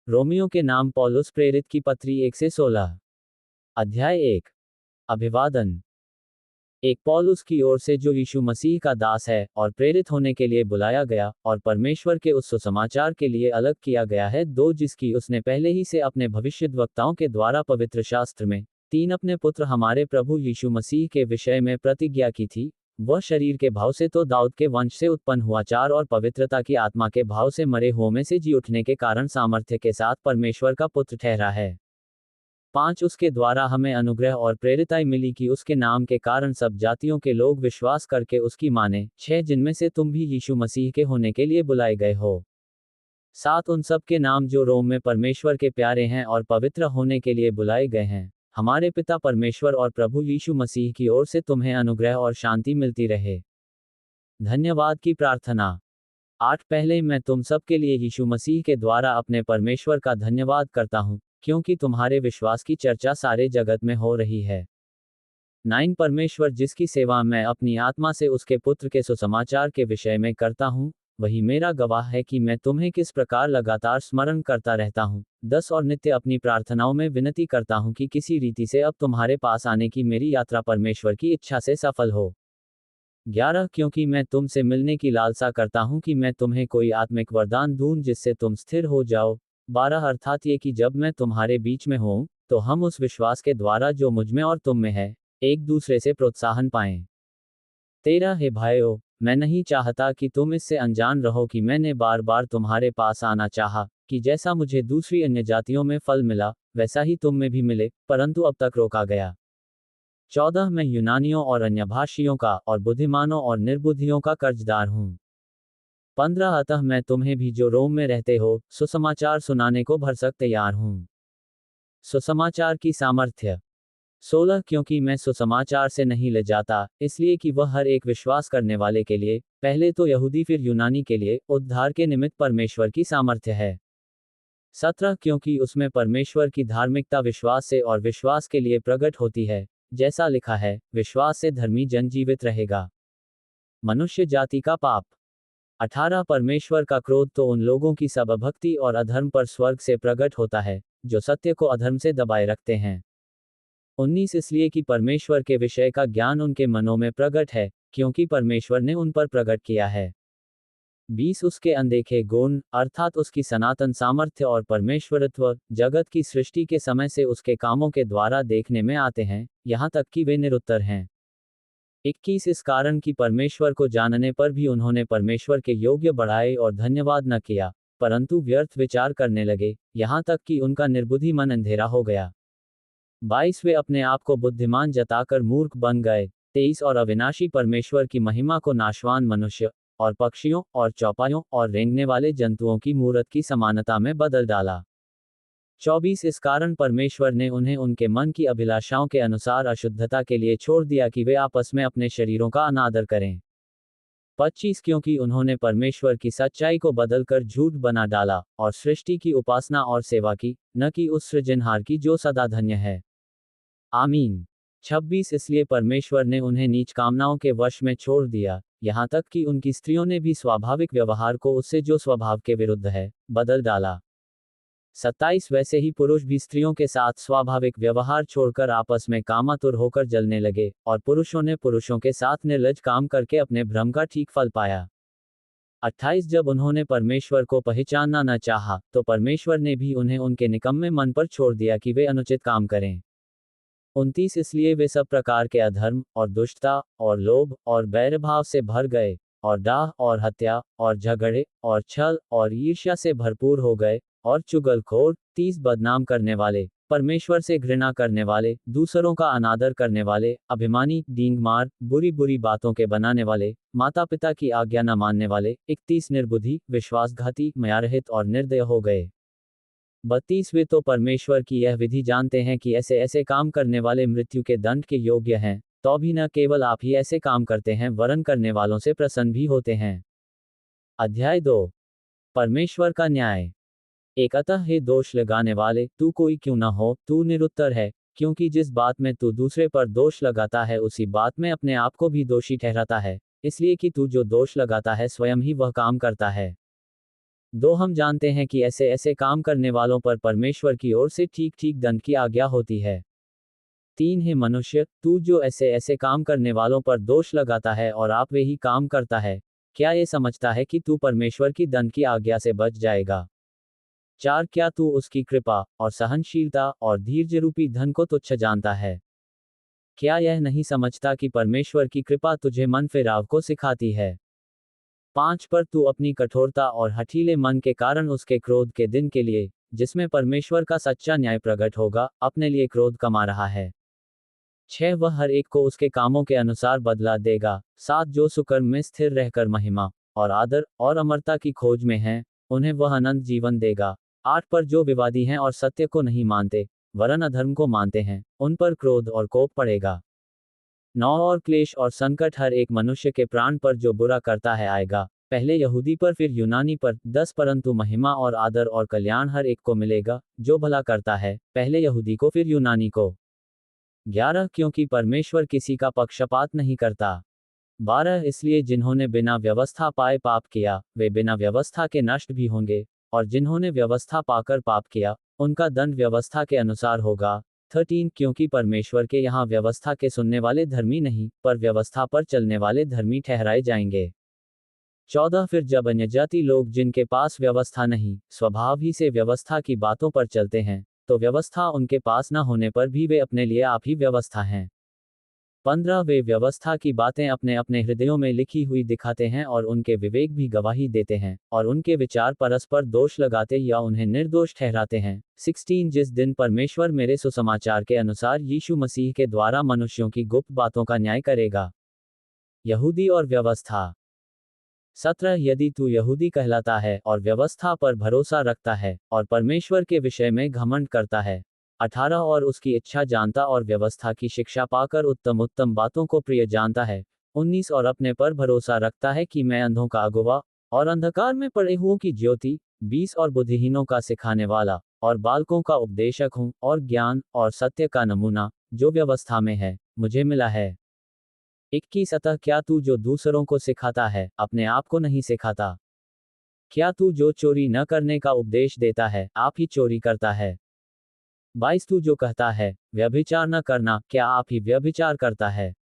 Romeo के नाम पौलुस प्रेरित की पत्री 1 से 16। अध्याय 1। अभिवादन। एक पौलुस की ओर से जो यीशु मसीह का दास है और प्रेरित होने के लिए बुलाया गया और परमेश्वर के उस सुसमाचार के लिए अलग किया गया है, दो जिसकी उसने पहले ही से अपने भविष्यद्वक्ताओं के द्वारा पवित्र शास्त्र में तीन अपने पुत्र हमारे प्रभु यीशु मसीह के विषय में प्रतिज्ञा की थी। वह शरीर के भाव से तो दाऊद के वंश से उत्पन्न हुआ, चार और पवित्रता की आत्मा के भाव से मरे हुओं में से जी उठने के कारण सामर्थ्य के साथ परमेश्वर का पुत्र ठहरा है। 5 उसके द्वारा हमें अनुग्रह और प्रेरिताई मिली कि उसके नाम के कारण सब जातियों के लोग विश्वास करके उसकी माने। 6 जिनमें से तुम भी यीशु मसीह के होने के लिए बुलाए गए हो। 7 उन सब के नाम जो रोम में परमेश्वर के प्यारे हैं और पवित्र होने के लिए बुलाए गए हैं। हमारे पिता परमेश्वर और प्रभु यीशु मसीह की ओर से तुम्हें अनुग्रह और शांति मिलती रहे। धन्यवाद की प्रार्थना। 8 पहले मैं तुम सब के लिए यीशु मसीह के द्वारा अपने परमेश्वर का धन्यवाद करता हूँ, क्योंकि तुम्हारे विश्वास की चर्चा सारे जगत में हो रही है। 9 परमेश्वर जिसकी सेवा मैं अपनी आत्मा से उसके पुत्र के सुसमाचार के विषय में करता हूँ, वही मेरा गवाह है कि मैं तुम्हें किस प्रकार लगातार स्मरण करता रहता हूँ। 10 और नित्य अपनी प्रार्थनाओं में विनती करता हूँ कि किसी रीति से अब तुम्हारे पास आने की मेरी यात्रा परमेश्वर की इच्छा से सफल हो। 11 क्योंकि मैं तुमसे मिलने की लालसा करता हूँ कि मैं तुम्हें कोई आत्मिक वरदान दूं जिससे तुम स्थिर हो जाओ। 12 अर्थात ये कि जब मैं तुम्हारे बीच में हूँ, तो हम उस विश्वास के द्वारा जो मुझमें और तुम में है, एक दूसरे से प्रोत्साहन पाएं। 13 हे भाइयों, मैं नहीं चाहता कि तुम इससे अनजान रहो कि मैंने बार बार तुम्हारे पास आना चाहा, कि जैसा मुझे दूसरी अन्य जातियों में फल मिला, वैसा ही तुम में भी मिले, परंतु अब तक रोका गया। 14 मैं यूनानियों और अन्य भाषियों का और बुद्धिमानों और निर्बुद्धियों का कर्जदार हूँ। 15 अतः मैं तुम्हें भी जो रोम में रहते हो, सुसमाचार सुनाने को भरसक तैयार हूँ। सुसमाचार की सामर्थ्य। 16 क्योंकि मैं सुसमाचार से नहीं ले जाता, इसलिए कि वह हर एक विश्वास करने वाले के लिए, पहले तो यहूदी फिर यूनानी के लिए, उद्धार के निमित्त परमेश्वर की सामर्थ्य है। 17 क्योंकि उसमें परमेश्वर की धार्मिकता विश्वास से और विश्वास के लिए प्रकट होती है, जैसा लिखा है, विश्वास से धर्मी जन जीवित रहेगा। मनुष्य जाति का पाप। 18 परमेश्वर का क्रोध तो उन लोगों की सब अभक्ति और अधर्म पर स्वर्ग से प्रकट होता है, जो सत्य को अधर्म से दबाए रखते हैं। 19 इसलिए कि परमेश्वर के विषय का ज्ञान उनके मनों में प्रकट है, क्योंकि परमेश्वर ने उन पर प्रकट किया है। 20 उसके अनदेखे गुण, अर्थात उसकी सनातन सामर्थ्य और परमेश्वरत्व, जगत की सृष्टि के समय से उसके कामों के द्वारा देखने में आते हैं, यहाँ तक कि वे निरुत्तर हैं। 21 इस कारण कि परमेश्वर को जानने पर भी उन्होंने परमेश्वर के योग्य बढ़ाए और धन्यवाद न किया, परंतु व्यर्थ विचार करने लगे, यहाँ तक कि उनका निर्बुद्धि मन अंधेरा हो गया। 22 वे अपने आप को बुद्धिमान जताकर मूर्ख बन गए। 23 और अविनाशी परमेश्वर की महिमा को नाशवान मनुष्य और पक्षियों और चौपायों और रेंगने वाले जंतुओं की मूरत की समानता में बदल डाला। 24 इस कारण परमेश्वर ने उन्हें उनके मन की अभिलाषाओं के अनुसार अशुद्धता के लिए छोड़ दिया कि वे आपस में अपने शरीरों का अनादर करें। 25 क्योंकि उन्होंने परमेश्वर की सच्चाई को बदलकर झूठ बना डाला और सृष्टि की उपासना और सेवा की, न कि उस सृजनहार की जो सदा धन्य है। आमीन। 26 इसलिए परमेश्वर ने उन्हें नीच कामनाओं के वश में छोड़ दिया, यहाँ तक कि उनकी स्त्रियों ने भी स्वाभाविक व्यवहार को उससे जो स्वभाव के विरुद्ध है, बदल डाला। 27 वैसे ही पुरुष भी स्त्रियों के साथ स्वाभाविक व्यवहार छोड़कर आपस में कामातुर होकर जलने लगे, और पुरुषों ने पुरुषों के साथ निर्लज काम करके अपने भ्रम का ठीक फल पाया। 28 जब उन्होंने परमेश्वर को पहचानना न चाहा, तो परमेश्वर ने भी उन्हें उनके निकम्मे मन पर छोड़ दिया कि वे अनुचित काम करें। 29 इसलिए वे सब प्रकार के अधर्म और दुष्टता और लोभ और बैरभाव से भर गए, और डाह और हत्या और झगड़े और छल और ईर्ष्या से भरपूर हो गए, और चुगलखोर, 30 बदनाम करने वाले, परमेश्वर से घृणा करने वाले, दूसरों का अनादर करने वाले, अभिमानी, डींगमार, बुरी बुरी बातों के बनाने वाले, माता पिता की आज्ञा न मानने वाले, 31 निर्बुद्धि, विश्वासघाती, मयारहित और निर्दय हो गए। 32 वे तो परमेश्वर की यह विधि जानते हैं कि ऐसे ऐसे काम करने वाले मृत्यु के दंड के योग्य हैं, तो भी न केवल आप ही ऐसे काम करते हैं वरन करने वालों से प्रसन्न भी होते हैं। अध्याय 2। परमेश्वर का न्याय। एक अतः हे दोष लगाने वाले, तू कोई क्यों न हो, तू निरुत्तर है, क्योंकि जिस बात में तू दूसरे पर दोष लगाता है उसी बात में अपने आप को भी दोषी ठहराता है, इसलिए कि तू जो दोष लगाता है स्वयं ही वह काम करता है। दो हम जानते हैं कि ऐसे ऐसे काम करने वालों पर परमेश्वर की ओर से ठीक ठीक दंड की आज्ञा होती है। 3 हे मनुष्य, तू जो ऐसे ऐसे काम करने वालों पर दोष लगाता है और आप वही काम करता है, क्या ये समझता है कि तू परमेश्वर की दंड की आज्ञा से बच जाएगा? 4 क्या तू उसकी कृपा और सहनशीलता और धैर्य रूपी धन को तुच्छ जानता है? क्या यह नहीं समझता कि परमेश्वर की कृपा तुझे मन फेराव को सिखाती है? 5 पर तू अपनी कठोरता और हठीले मन के कारण उसके क्रोध के दिन के लिए, जिसमें परमेश्वर का सच्चा न्याय प्रकट होगा, अपने लिए क्रोध कमा रहा है। 6 वह हर एक को उसके कामों के अनुसार बदला देगा। 7 जो सुकर्म में स्थिर रहकर महिमा और आदर और अमरता की खोज में हैं, उन्हें वह अनंत जीवन देगा। 8 पर जो विवादी हैं और सत्य को नहीं मानते, वरन अधर्म को मानते हैं, उन पर क्रोध और कोप पड़ेगा। 9 और क्लेश और संकट हर एक मनुष्य के प्राण पर जो बुरा करता है आएगा, पहले यहूदी पर फिर यूनानी पर। 10 परंतु महिमा और आदर और कल्याण हर एक को मिलेगा, जो भला करता है, पहले यहूदी को फिर यूनानी को। 11 क्योंकि परमेश्वर किसी का पक्षपात नहीं करता। 12 इसलिए जिन्होंने बिना व्यवस्था पाए पाप किया, वे बिना व्यवस्था के नष्ट भी होंगे, और जिन्होंने व्यवस्था पाकर पाप किया, उनका दंड व्यवस्था के अनुसार होगा। 13 क्योंकि परमेश्वर के यहाँ व्यवस्था के सुनने वाले धर्मी नहीं, पर व्यवस्था पर चलने वाले धर्मी ठहराए जाएंगे। 14 फिर जब अन्यजाति लोग जिनके पास व्यवस्था नहीं, स्वभाव ही से व्यवस्था की बातों पर चलते हैं, तो व्यवस्था उनके पास न होने पर भी वे अपने लिए आप ही व्यवस्था हैं। 15 वे व्यवस्था की बातें अपने अपने हृदयों में लिखी हुई दिखाते हैं और उनके विवेक भी गवाही देते हैं, और उनके विचार परस्पर दोष लगाते या उन्हें निर्दोष ठहराते हैं। 16 जिस दिन परमेश्वर मेरे सुसमाचार के अनुसार यीशु मसीह के द्वारा मनुष्यों की गुप्त बातों का न्याय करेगा। यहूदी और व्यवस्था। 17 यदि तू यहूदी कहलाता है और व्यवस्था पर भरोसा रखता है और परमेश्वर के विषय में घमंड करता है। 18 और उसकी इच्छा जानता और व्यवस्था की शिक्षा पाकर उत्तम उत्तम बातों को प्रिय जानता है। 19 और अपने पर भरोसा रखता है कि मैं अंधों का अगुवा और अंधकार में पड़े हुओं की ज्योति। 20 और बुद्धिहीनों का सिखाने वाला और बालकों का उपदेशक हूँ, और ज्ञान और सत्य का नमूना जो व्यवस्था में है, मुझे मिला है। 21 अतः क्या तू जो दूसरों को सिखाता है, अपने आप को नहीं सिखाता? क्या तू जो चोरी न करने का उपदेश देता है, आप ही चोरी करता है? 22 तू जो कहता है, व्यभिचार न करना, क्या आप ही व्यभिचार करता है?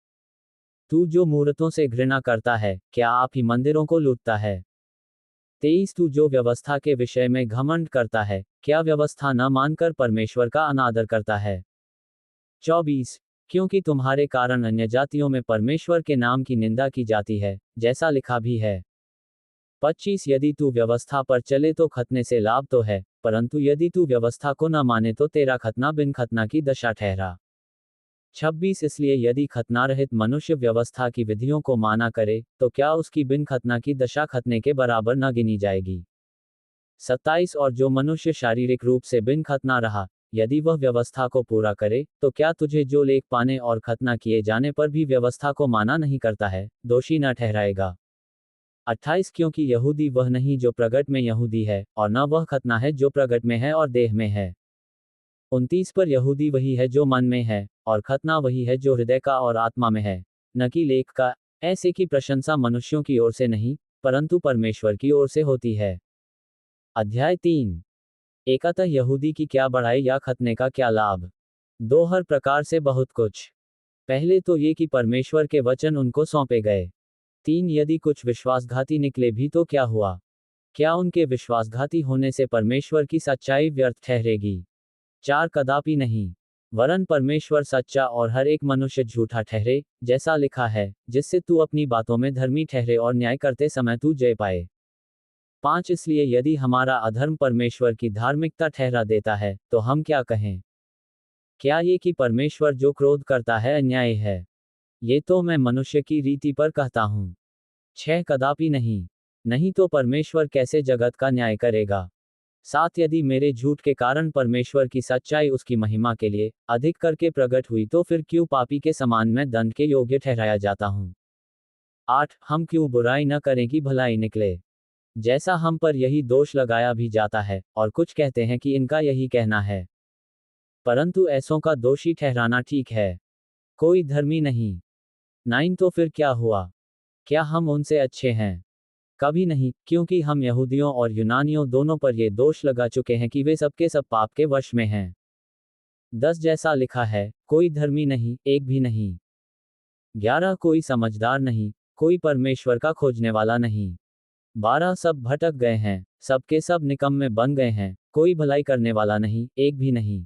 तू जो मूर्तों से घृणा करता है, क्या आप ही मंदिरों को लूटता है? 23 तू जो व्यवस्था के विषय में घमंड करता है, क्या व्यवस्था न मानकर परमेश्वर का अनादर करता है? 24 क्योंकि तुम्हारे कारण अन्यजातियों में परमेश्वर के नाम की निंदा की जाती है, जैसा लिखा भी है। 25 यदि तू व्यवस्था पर चले तो खतने से लाभ तो है, परंतु यदि तू व्यवस्था को न माने तो तेरा खतना बिन खतना की दशा ठहरा। 26 इसलिए यदि खतना रहित मनुष्य व्यवस्था की विधियों को माना करे, तो क्या उसकी बिन खतना की दशा खतने के बराबर न गिनी जाएगी? 27 और जो मनुष्य शारीरिक रूप से बिन खतना रहा, यदि वह व्यवस्था को पूरा करे, तो क्या तुझे जो लेख पाने और खतना किए जाने पर भी व्यवस्था को माना नहीं करता है, दोषी न ठहराएगा? 28 क्योंकि यहूदी वह नहीं जो प्रगट में यहूदी है, और न वह खतना है जो प्रगट में है और देह में है। 29 पर यहूदी वही है जो मन में है, और खतना वही है जो हृदय का और आत्मा में है, न कि लेख का। ऐसे की प्रशंसा मनुष्यों की ओर से नहीं, परंतु परमेश्वर की ओर से होती है। अध्याय 3 एक अतः यहूदी की क्या बढ़ाई या खतने का क्या लाभ? 2 हर प्रकार से बहुत कुछ। पहले तो ये कि परमेश्वर के वचन उनको सौंपे गए। 3 यदि कुछ विश्वासघाती निकले भी तो क्या हुआ? क्या उनके विश्वासघाती होने से परमेश्वर की सच्चाई व्यर्थ ठहरेगी? 4 कदापि नहीं, वरन परमेश्वर सच्चा और हर एक मनुष्य झूठा ठहरे, जैसा लिखा है, जिससे तू अपनी बातों में धर्मी ठहरे और न्याय करते समय तू जय पाए। 5 इसलिए यदि हमारा अधर्म परमेश्वर की धार्मिकता ठहरा देता है, तो हम क्या कहें? क्या ये कि परमेश्वर जो क्रोध करता है अन्याय है? ये तो मैं मनुष्य की रीति पर कहता हूँ। 6 कदापि नहीं, नहीं तो परमेश्वर कैसे जगत का न्याय करेगा? 7 यदि मेरे झूठ के कारण परमेश्वर की सच्चाई उसकी महिमा के लिए अधिक करके प्रकट हुई तो फिर क्यों पापी के समान मैं दंड के योग्य ठहराया जाता हूँ? 8 हम क्यों बुराई न करें कि भलाई निकले? जैसा हम पर यही दोष लगाया भी जाता है, और कुछ कहते हैं कि इनका यही कहना है। परंतु ऐसों का दोषी ठहराना ठीक है। कोई धर्मी नहीं। 9 तो फिर क्या हुआ? क्या हम उनसे अच्छे हैं? कभी नहीं, क्योंकि हम यहूदियों और यूनानियों दोनों पर ये दोष लगा चुके हैं कि वे सबके सब पाप के वश में हैं। 10 जैसा लिखा है, कोई धर्मी नहीं, एक भी नहीं। 11 कोई समझदार नहीं, कोई परमेश्वर का खोजने वाला नहीं। 12 सब भटक गए हैं, सबके सब निकम्मे बन गए हैं, कोई भलाई करने वाला नहीं, एक भी नहीं।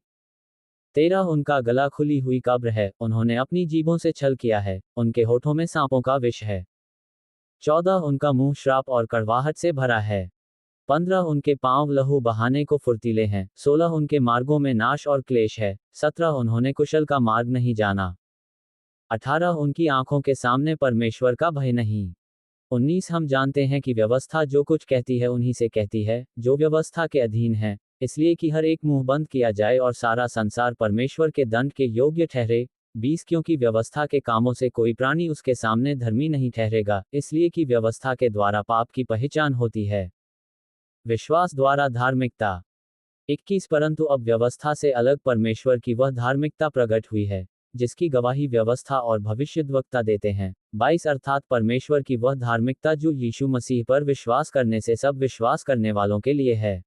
13 उनका गला खुली हुई कब्र है, उन्होंने अपनी जीभों से छल किया है, उनके होठों में सांपों का विष है। 14 उनका मुंह श्राप और कड़वाहट से भरा है। 15 उनके पांव लहू बहाने को फुर्तीले हैं। 16 उनके मार्गों में नाश और क्लेश है। 17 उन्होंने कुशल का मार्ग नहीं जाना। 18 उनकी आंखों के सामने परमेश्वर का भय नहीं। 19 हम जानते हैं कि व्यवस्था जो कुछ कहती है उन्हीं से कहती है, जो व्यवस्था के अधीन है, इसलिए कि हर एक मुंह बंद किया जाए और सारा संसार परमेश्वर के दंड के योग्य ठहरे। 20 क्योंकि व्यवस्था के कामों से कोई प्राणी उसके सामने धर्मी नहीं ठहरेगा, इसलिए कि व्यवस्था के द्वारा पाप की पहचान होती है। विश्वास द्वारा धार्मिकता। 21 परंतु अब व्यवस्था से अलग परमेश्वर की वह धार्मिकता प्रकट हुई है, जिसकी गवाही व्यवस्था और भविष्यद्वक्ता देते हैं। 22 अर्थात परमेश्वर की वह धार्मिकता जो यीशु मसीह पर विश्वास करने से सब विश्वास करने वालों के लिए है,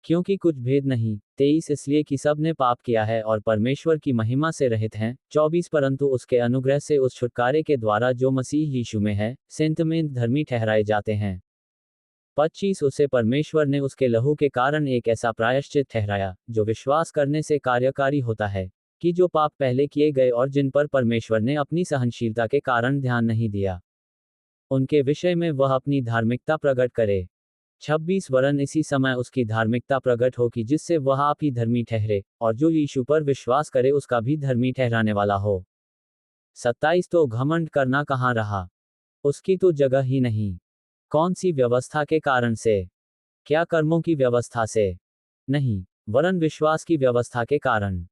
क्योंकि कुछ भेद नहीं। 23 इसलिए कि सब ने पाप किया है और परमेश्वर की महिमा से रहित हैं। 24 परंतु उसके अनुग्रह से उस छुटकारे के द्वारा जो मसीह यीशु में है, सेंतमेंत धर्मी ठहराए जाते हैं। 25 उसे परमेश्वर ने उसके लहू के कारण एक ऐसा प्रायश्चित ठहराया, जो विश्वास करने से कार्यकारी होता है, कि जो पाप पहले किए गए और जिन पर परमेश्वर ने अपनी सहनशीलता के कारण ध्यान नहीं दिया, उनके विषय में वह अपनी धार्मिकता प्रकट करे। 26 वरन इसी समय उसकी धार्मिकता प्रकट हो कि जिससे वह आप ही धर्मी ठहरे, और जो यीशु पर विश्वास करे उसका भी धर्मी ठहराने वाला हो। 27 तो घमंड करना कहाँ रहा, उसकी तो जगह ही नहीं। कौन सी व्यवस्था के कारण से? क्या कर्मों की व्यवस्था से? नहीं, वरन विश्वास की व्यवस्था के कारण।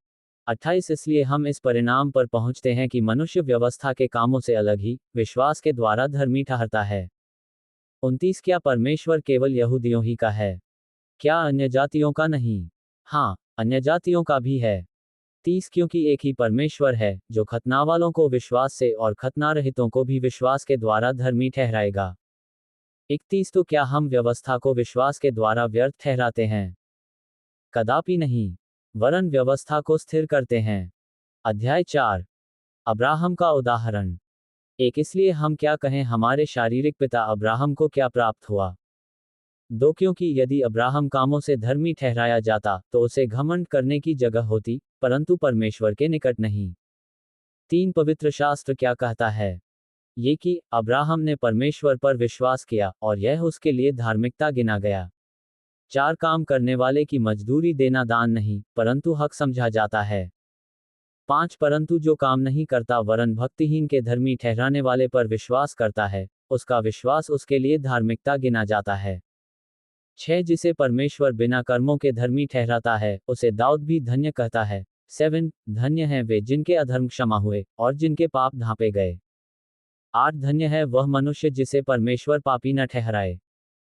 28 इसलिए हम इस परिणाम पर पहुंचते हैं कि मनुष्य व्यवस्था के कामों से अलग ही विश्वास के द्वारा धर्मी ठहरता है। 29 क्या परमेश्वर केवल यहूदियों ही का है? क्या अन्य जातियों का नहीं? हाँ, अन्य जातियों का भी है। 30 क्योंकि एक ही परमेश्वर है, जो खतना वालों को विश्वास से और खतना रहितों को भी विश्वास के द्वारा धर्मी ठहराएगा। 31 तो क्या हम व्यवस्था को विश्वास के द्वारा व्यर्थ ठहराते हैं? कदापि नहीं, वरन व्यवस्था को स्थिर करते हैं। अध्याय 4 अब्राहम का उदाहरण। 1 इसलिए हम क्या कहें, हमारे शारीरिक पिता अब्राहम को क्या प्राप्त हुआ? 2 क्योंकि यदि अब्राहम कामों से धर्मी ठहराया जाता तो उसे घमंड करने की जगह होती, परंतु परमेश्वर के निकट नहीं। 3 पवित्र शास्त्र क्या कहता है? ये कि अब्राहम ने परमेश्वर पर विश्वास किया और यह उसके लिए धार्मिकता गिना गया। 4 काम करने वाले की मजदूरी देना दान नहीं, परंतु हक समझा जाता है। 5 परंतु जो काम नहीं करता वरन भक्तिहीन के धर्मी ठहराने वाले पर विश्वास करता है, उसका विश्वास उसके लिए धार्मिकता गिना जाता है। 6 जिसे परमेश्वर बिना कर्मों के धर्मी ठहराता है, उसे दाऊद भी धन्य कहता है। 7 धन्य हैं वे जिनके अधर्म क्षमा हुए और जिनके पाप ढांपे गए। 8 धन्य है वह मनुष्य जिसे परमेश्वर पापी न ठहराए।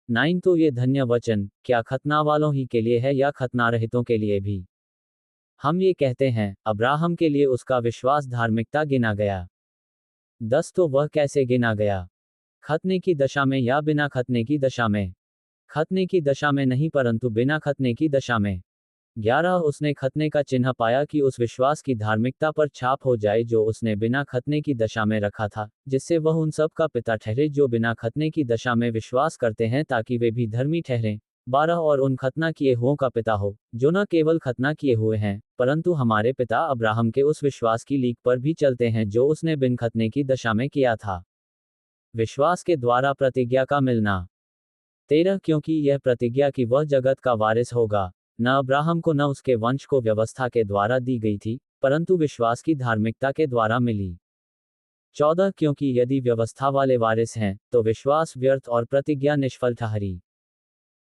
9 तो ये धन्य वचन क्या खतना वालों ही के लिए है या खतना रहितों के लिए भी? हम ये कहते हैं, अब्राहम के लिए उसका विश्वास धार्मिकता गिना गया। 10 तो वह कैसे गिना गया? खतने की दशा में या बिना खतने की दशा में? खतने की दशा में नहीं परंतु बिना खतने की दशा में। 11 उसने खतने का चिन्ह पाया कि उस विश्वास की धार्मिकता पर छाप हो जाए जो उसने बिना खतने की दशा में रखा था, जिससे वह उन सब का पिता ठहरे जो बिना खतने की दशा में विश्वास करते हैं, ताकि वे भी धर्मी ठहरें। 12 और उन खतना किए हुओं का पिता हो, जो न केवल खतना किए हुए हैं, परंतु हमारे पिता अब्राहम के उस विश्वास की लीक पर भी चलते हैं जो उसने बिन खतने की दशा में किया था। विश्वास के द्वारा प्रतिज्ञा का मिलना। 13 क्योंकि यह प्रतिज्ञा कि वह जगत का वारिस होगा, न अब्राहम को न उसके वंश को व्यवस्था के द्वारा दी गई थी, परंतु विश्वास की धार्मिकता के द्वारा मिली। 14 क्योंकि यदि व्यवस्था वाले वारिस हैं, तो विश्वास व्यर्थ और प्रतिज्ञा निष्फल ठहरी।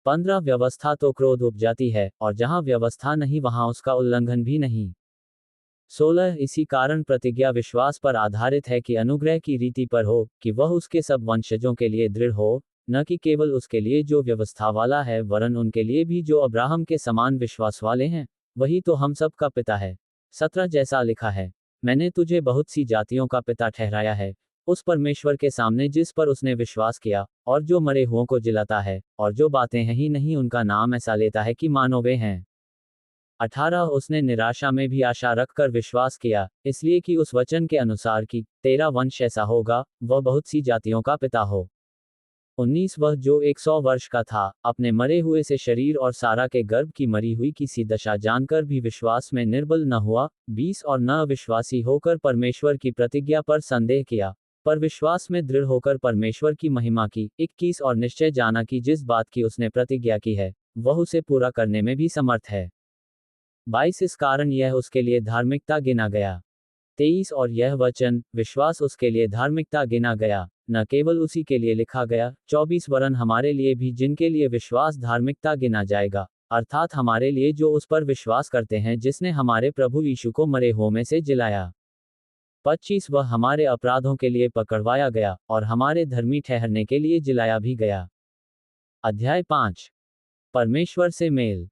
15 व्यवस्था तो क्रोध उपजाती है, और जहां व्यवस्था नहीं वहां उसका उल्लंघन भी नहीं। 16 इसी कारण प्रतिज्ञा विश्वास पर आधारित है कि अनुग्रह की रीति पर हो, कि वह उसके सब वंशजों के लिए दृढ़ हो, न कि केवल उसके लिए जो व्यवस्था वाला है, वरन उनके लिए भी जो अब्राहम के समान विश्वास वाले हैं, वही तो हम सब का पिता है। 17 जैसा लिखा है, मैंने तुझे बहुत सी जातियों का पिता ठहराया है, उस परमेश्वर के सामने जिस पर उसने विश्वास किया, और जो मरे हुओं को जिलाता है, और जो बातें हैं ही नहीं उनका नाम ऐसा लेता है कि मानो वे हैं। 18 उसने निराशा में भी आशा रखकर विश्वास किया, इसलिए कि उस वचन के अनुसार कि तेरा वंश ऐसा होगा, वह बहुत सी जातियों का पिता हो। 19 वह जो 100 वर्ष का था, अपने मरे हुए से शरीर और सारा के गर्भ की मरी हुई की सी दशा जानकर भी विश्वास में निर्बल न हुआ। 20 और न अविश्वासी होकर परमेश्वर की प्रतिज्ञा पर संदेह किया, पर विश्वास में दृढ़ होकर परमेश्वर की महिमा की। 21 और निश्चय जाना कि जिस बात की उसने प्रतिज्ञा की है, वह उसे पूरा करने में भी समर्थ है। 22 इस कारण यह उसके लिए धार्मिकता गिना गया। 23 और यह वचन, विश्वास उसके लिए धार्मिकता गिना गया, न केवल उसी के लिए लिखा गया। 24 वरन हमारे लिए भी जिनके लिए विश्वास धार्मिकता गिना जाएगा, अर्थात हमारे लिए जो उस पर विश्वास करते हैं जिसने हमारे प्रभु यीशु को मरे हुओं में से जिलाया। 25 वह हमारे अपराधों के लिए पकड़वाया गया, और हमारे धर्मी ठहरने के लिए जिलाया भी गया। अध्याय 5 परमेश्वर से मेल।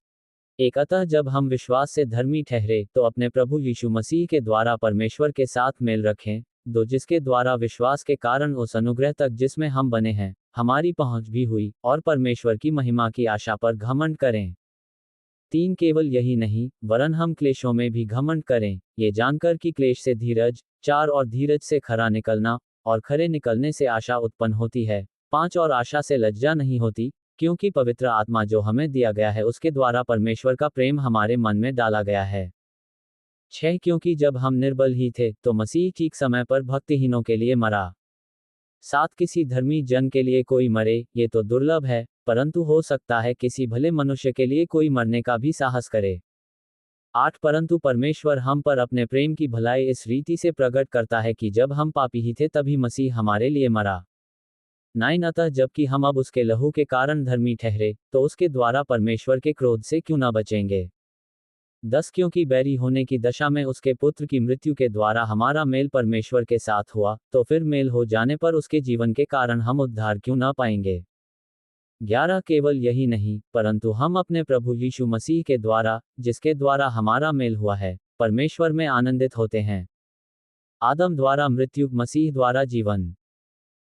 एक अतः जब हम विश्वास से धर्मी ठहरे तो अपने प्रभु यीशु मसीह के द्वारा परमेश्वर के साथ मेल रखें, दो जिसके द्वारा विश्वास के कारण उस अनुग्रह तक जिसमें हम बने हैं, हमारी पहुंच भी हुई, और परमेश्वर की महिमा की आशा पर घमंड करें। 3 केवल यही नहीं, वरन हम क्लेशों में भी घमंड करें, ये जानकर कि क्लेश से धीरज, 4 और धीरज से खरा निकलना, और खरे निकलने से आशा उत्पन्न होती है। 5 और आशा से लज्जा नहीं होती, क्योंकि पवित्र आत्मा जो हमें दिया गया है उसके द्वारा परमेश्वर का प्रेम हमारे मन में डाला गया है। 6 क्योंकि जब हम निर्बल ही थे तो मसीह ठीक समय पर भक्तिहीनों के लिए मरा। 7 किसी धर्मी जन के लिए कोई मरे, ये तो दुर्लभ है, परंतु हो सकता है किसी भले मनुष्य के लिए कोई मरने का भी साहस करे। 8 परंतु परमेश्वर हम पर अपने प्रेम की भलाई इस रीति से प्रकट करता है कि जब हम पापी ही थे तभी मसीह हमारे लिए मरा। 9 अतः जबकि हम अब उसके लहू के कारण धर्मी ठहरे, तो उसके द्वारा परमेश्वर के क्रोध से क्यों न बचेंगे। 10 क्योंकि बैरी होने की दशा में उसके पुत्र की मृत्यु के द्वारा हमारा मेल परमेश्वर के साथ हुआ, तो फिर मेल हो जाने पर उसके जीवन के कारण हम उद्धार क्यों न पाएंगे। 11 केवल यही नहीं, परंतु हम अपने प्रभु यीशु मसीह के द्वारा, जिसके द्वारा हमारा मेल हुआ है, परमेश्वर में आनंदित होते हैं। आदम द्वारा मृत्यु, मसीह द्वारा जीवन।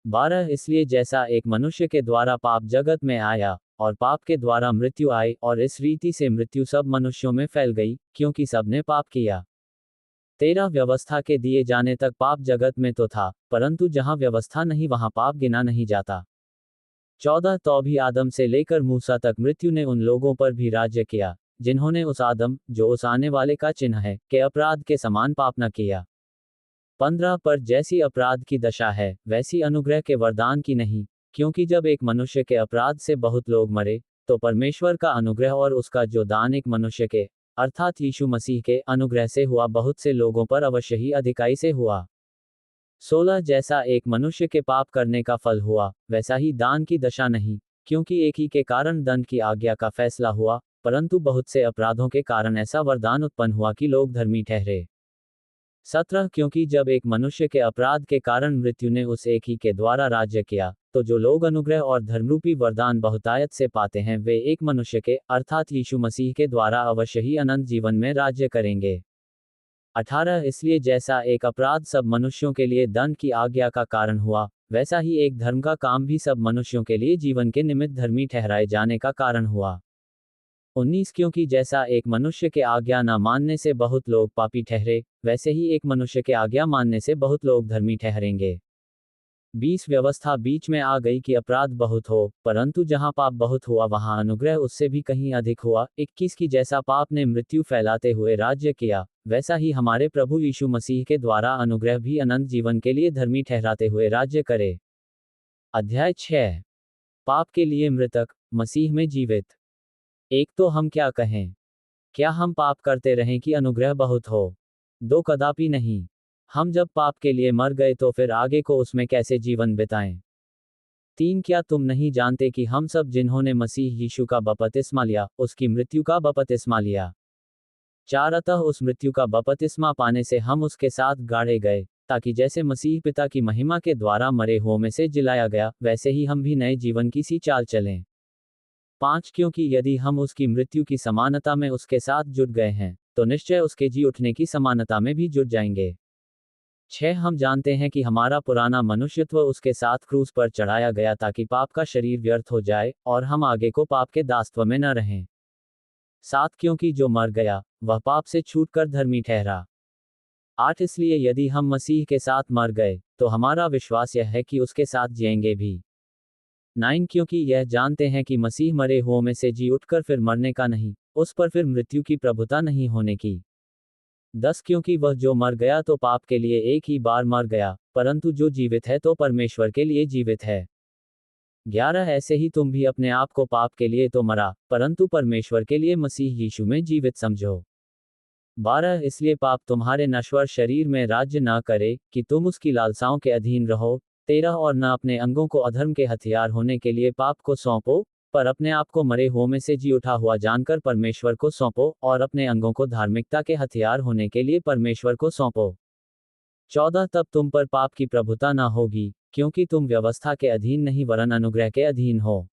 12 इसलिए जैसा एक मनुष्य के द्वारा पाप जगत में आया, और पाप के द्वारा मृत्यु आई, और इस रीति से मृत्यु सब मनुष्यों में फैल गई, क्योंकि सबने पाप किया। 13 व्यवस्था के दिए जाने तक पाप जगत में तो था, परंतु जहां व्यवस्था नहीं वहां पाप गिना नहीं जाता। 14 तो भी आदम से लेकर मूसा तक मृत्यु ने उन लोगों पर भी राज्य किया, जिन्होंने उस आदम, जो उस आने वाले का चिन्ह है, के अपराध के समान पाप न किया। 15 पर जैसी अपराध की दशा है, वैसी अनुग्रह के वरदान की नहीं, क्योंकि जब एक मनुष्य के अपराध से बहुत लोग मरे, तो परमेश्वर का अनुग्रह और उसका जो दान एक मनुष्य के, अर्थात यीशु मसीह के अनुग्रह से हुआ बहुत से लोगों पर अवश्य ही अधिकाई से हुआ। 16 जैसा एक मनुष्य के पाप करने का फल हुआ, वैसा ही दान की दशा नहीं, क्योंकि एक ही के कारण दंड की आज्ञा का फैसला हुआ, परंतु बहुत से अपराधों के कारण ऐसा वरदान उत्पन्न हुआ कि लोग धर्मी ठहरे। 17 क्योंकि जब एक मनुष्य के अपराध के कारण मृत्यु ने उस एक ही के द्वारा राज्य किया, तो जो लोग अनुग्रह और धर्मरूपी वरदान बहुतायत से पाते हैं वे एक मनुष्य के, अर्थात यीशु मसीह के द्वारा अवश्य ही अनंत जीवन में राज्य करेंगे। 18 इसलिए जैसा एक अपराध सब मनुष्यों के लिए दंड की आज्ञा का कारण हुआ, वैसा ही एक धर्म का काम भी सब मनुष्यों के लिए जीवन के निमित्त धर्मी ठहराए जाने का कारण हुआ। 19 क्योंकि जैसा एक मनुष्य के आज्ञा न मानने से बहुत लोग पापी ठहरे, वैसे ही एक मनुष्य के आज्ञा मानने से बहुत लोग धर्मी ठहरेंगे। 20 व्यवस्था बीच में आ गई कि अपराध बहुत हो, परंतु जहां पाप बहुत हुआ वहां अनुग्रह उससे भी कहीं अधिक हुआ। 21 की जैसा पाप ने मृत्यु फैलाते हुए राज्य किया, वैसा ही हमारे प्रभु यीशु मसीह के द्वारा अनुग्रह भी अनंत जीवन के लिए धर्मी ठहराते हुए राज्य करे। अध्याय 6 पाप के लिए मृतक, मसीह में जीवित। एक तो हम क्या कहें? क्या हम पाप करते रहें कि अनुग्रह बहुत हो? 2 कदापि नहीं। हम जब पाप के लिए मर गए तो फिर आगे को उसमें कैसे जीवन बिताएं? 3 क्या तुम नहीं जानते कि हम सब जिन्होंने मसीह यीशु का बपतिस्मा लिया, उसकी मृत्यु का बपतिस्मा लिया? 4 अतः उस मृत्यु का बपतिस्मा पाने से हम उसके साथ गाड़े गए, ताकि जैसे मसीह पिता की महिमा के द्वारा मरे हुओं में से जिलाया गया, वैसे ही हम भी नए जीवन की सी चाल चलें। 5 क्योंकि यदि हम उसकी मृत्यु की समानता में उसके साथ जुट गए हैं, तो निश्चय उसके जी उठने की समानता में भी जुट जाएंगे। 6 हम जानते हैं कि हमारा पुराना मनुष्यत्व उसके साथ क्रूस पर चढ़ाया गया ताकि पाप का शरीर व्यर्थ हो जाए और हम आगे को पाप के दासत्व में न रहें। 7 क्योंकि जो मर गया वह पाप से छूटकर धर्मी ठहरा। 8 इसलिए यदि हम मसीह के साथ मर गए तो हमारा विश्वास यह है कि उसके साथ जिएंगे भी। 9 क्योंकि यह जानते हैं कि मसीह मरे हुओं में से जी उठकर फिर मरने का नहीं, उस पर फिर मृत्यु की प्रभुता नहीं होने की। 10 क्योंकि वह जो मर गया तो पाप के लिए एक ही बार मर गया, परंतु जो जीवित है तो परमेश्वर के लिए जीवित है। 11 ऐसे ही तुम भी अपने आप को पाप के लिए तो मरा, परंतु परमेश्वर के लिए मसीह यीशु में जीवित समझो। 12 इसलिए पाप तुम्हारे नश्वर शरीर में राज्य न करे कि तुम उसकी लालसाओं के अधीन रहो। 13 और न अपने अंगों को अधर्म के हथियार होने के लिए पाप को सौंपो, पर अपने आप को मरे हुओं में से जी उठा हुआ जानकर परमेश्वर को सौंपो और अपने अंगों को धार्मिकता के हथियार होने के लिए परमेश्वर को सौंपो। 14 तब तुम पर पाप की प्रभुता न होगी, क्योंकि तुम व्यवस्था के अधीन नहीं वरन अनुग्रह के अधीन हो।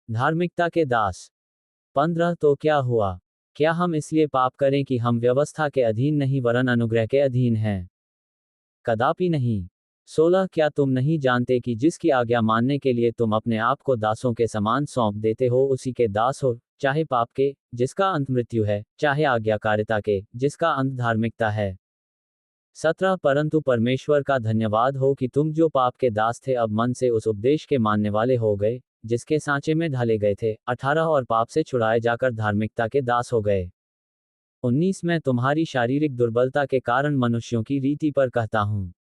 धार्मिकता के दास। 15 तो क्या हुआ? क्या हम इसलिए पाप करें कि हम व्यवस्था के अधीन नहीं वरन अनुग्रह के अधीन हैं? कदापि नहीं। 16 क्या तुम नहीं जानते कि जिसकी आज्ञा मानने के लिए तुम अपने आप को दासों के समान सौंप देते हो उसी के दास हो, चाहे पाप के, जिसका अंत मृत्यु है, चाहे आज्ञाकारिता के, जिसका अंत धार्मिकता है। 17 परंतु परमेश्वर का धन्यवाद हो कि तुम जो पाप के दास थे अब मन से उस उपदेश के मानने वाले हो गए, जिसके सांचे में ढाले गए थे। 18 और पाप से छुड़ाए जाकर धार्मिकता के दास हो गए। 19 मैं तुम्हारी शारीरिक दुर्बलता के कारण मनुष्यों की रीति पर कहता हूँ।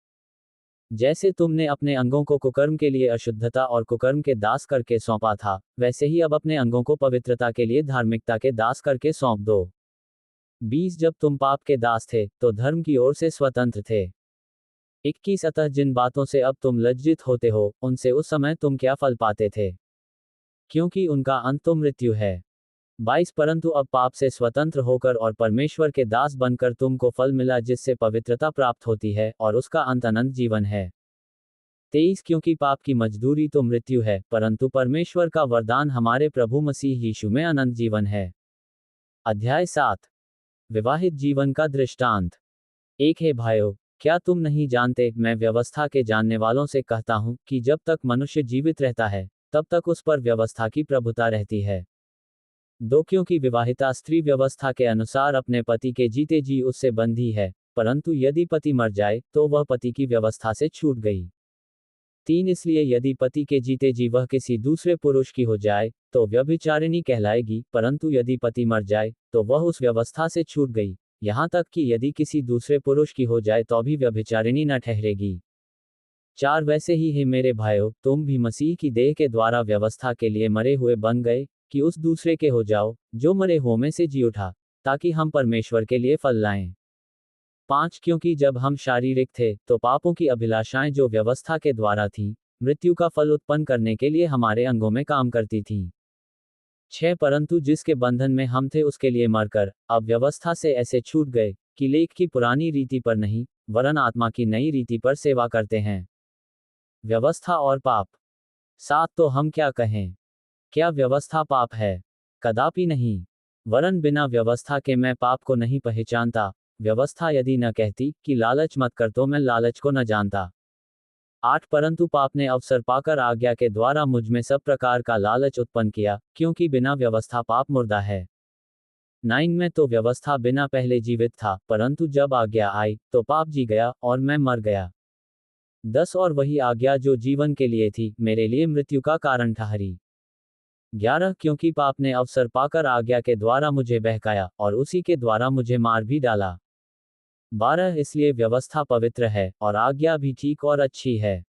जैसे तुमने अपने अंगों को कुकर्म के लिए अशुद्धता और कुकर्म के दास करके सौंपा था, वैसे ही अब अपने अंगों को पवित्रता के लिए धार्मिकता के दास करके सौंप दो। 20 जब तुम पाप के दास थे तो धर्म की ओर से स्वतंत्र थे। 21 अतः जिन बातों से अब तुम लज्जित होते हो उनसे उस समय तुम क्या फल पाते थे, क्योंकि उनका अंत तो मृत्यु है। 22 परंतु अब पाप से स्वतंत्र होकर और परमेश्वर के दास बनकर तुमको फल मिला जिससे पवित्रता प्राप्त होती है और उसका अंत अनंत जीवन है। 23 क्योंकि पाप की मजदूरी तो मृत्यु है, परंतु परमेश्वर का वरदान हमारे प्रभु मसीह यीशु में अनंत जीवन है। अध्याय 7 विवाहित जीवन का दृष्टांत। एक है भाइयों, क्या तुम नहीं जानते, मैं व्यवस्था के जानने वालों से कहता हूं कि जब तक मनुष्य जीवित रहता है तब तक उस पर व्यवस्था की प्रभुता रहती है। 2 क्योंकि विवाहिता स्त्री व्यवस्था के अनुसार अपने पति के जीते जी उससे बंधी है, परंतु यदि पति मर जाए तो वह पति की व्यवस्था से छूट गई। 3 इसलिए यदि पति के जीते जी वह किसी दूसरे पुरुष की हो जाए तो व्यभिचारिणी कहलाएगी, परंतु यदि पति मर जाए तो वह उस व्यवस्था से छूट गई, यहाँ तक कि यदि किसी दूसरे पुरुष की हो जाए तो भी व्यभिचारिणी न ठहरेगी। 4 वैसे ही है मेरे भाइयों, तुम भी मसीह की देह के द्वारा व्यवस्था के लिए मरे हुए बन गए कि उस दूसरे के हो जाओ जो मरे हुओं में से जी उठा, ताकि हम परमेश्वर के लिए फल लाएं। 5 क्योंकि जब हम शारीरिक थे तो पापों की अभिलाषाएं जो व्यवस्था के द्वारा थीं, मृत्यु का फल उत्पन्न करने के लिए हमारे अंगों में काम करती थीं। 6 परंतु जिसके बंधन में हम थे उसके लिए मरकर अब व्यवस्था से ऐसे छूट गए कि लेख की पुरानी रीति पर नहीं वरन आत्मा की नई रीति पर सेवा करते हैं। व्यवस्था और पाप। 7 तो हम क्या कहें? क्या व्यवस्था पाप है? कदापि नहीं। वरन बिना व्यवस्था के मैं पाप को नहीं पहचानता। व्यवस्था यदि न कहती कि लालच मत कर तो मैं लालच को न जानता। 8 परंतु पाप ने अवसर पाकर आज्ञा के द्वारा मुझ में सब प्रकार का लालच उत्पन्न किया, क्योंकि बिना व्यवस्था पाप मुर्दा है। 9 में तो व्यवस्था बिना पहले जीवित था, परंतु जब आज्ञा आई तो पाप जी गया और मैं मर गया। 10 और वही आज्ञा जो जीवन के लिए थी मेरे लिए मृत्यु का कारण ठहरी। 11 क्योंकि पाप ने अवसर पाकर आज्ञा के द्वारा मुझे बहकाया और उसी के द्वारा मुझे मार भी डाला। 12 इसलिए व्यवस्था पवित्र है और आज्ञा भी ठीक और अच्छी है।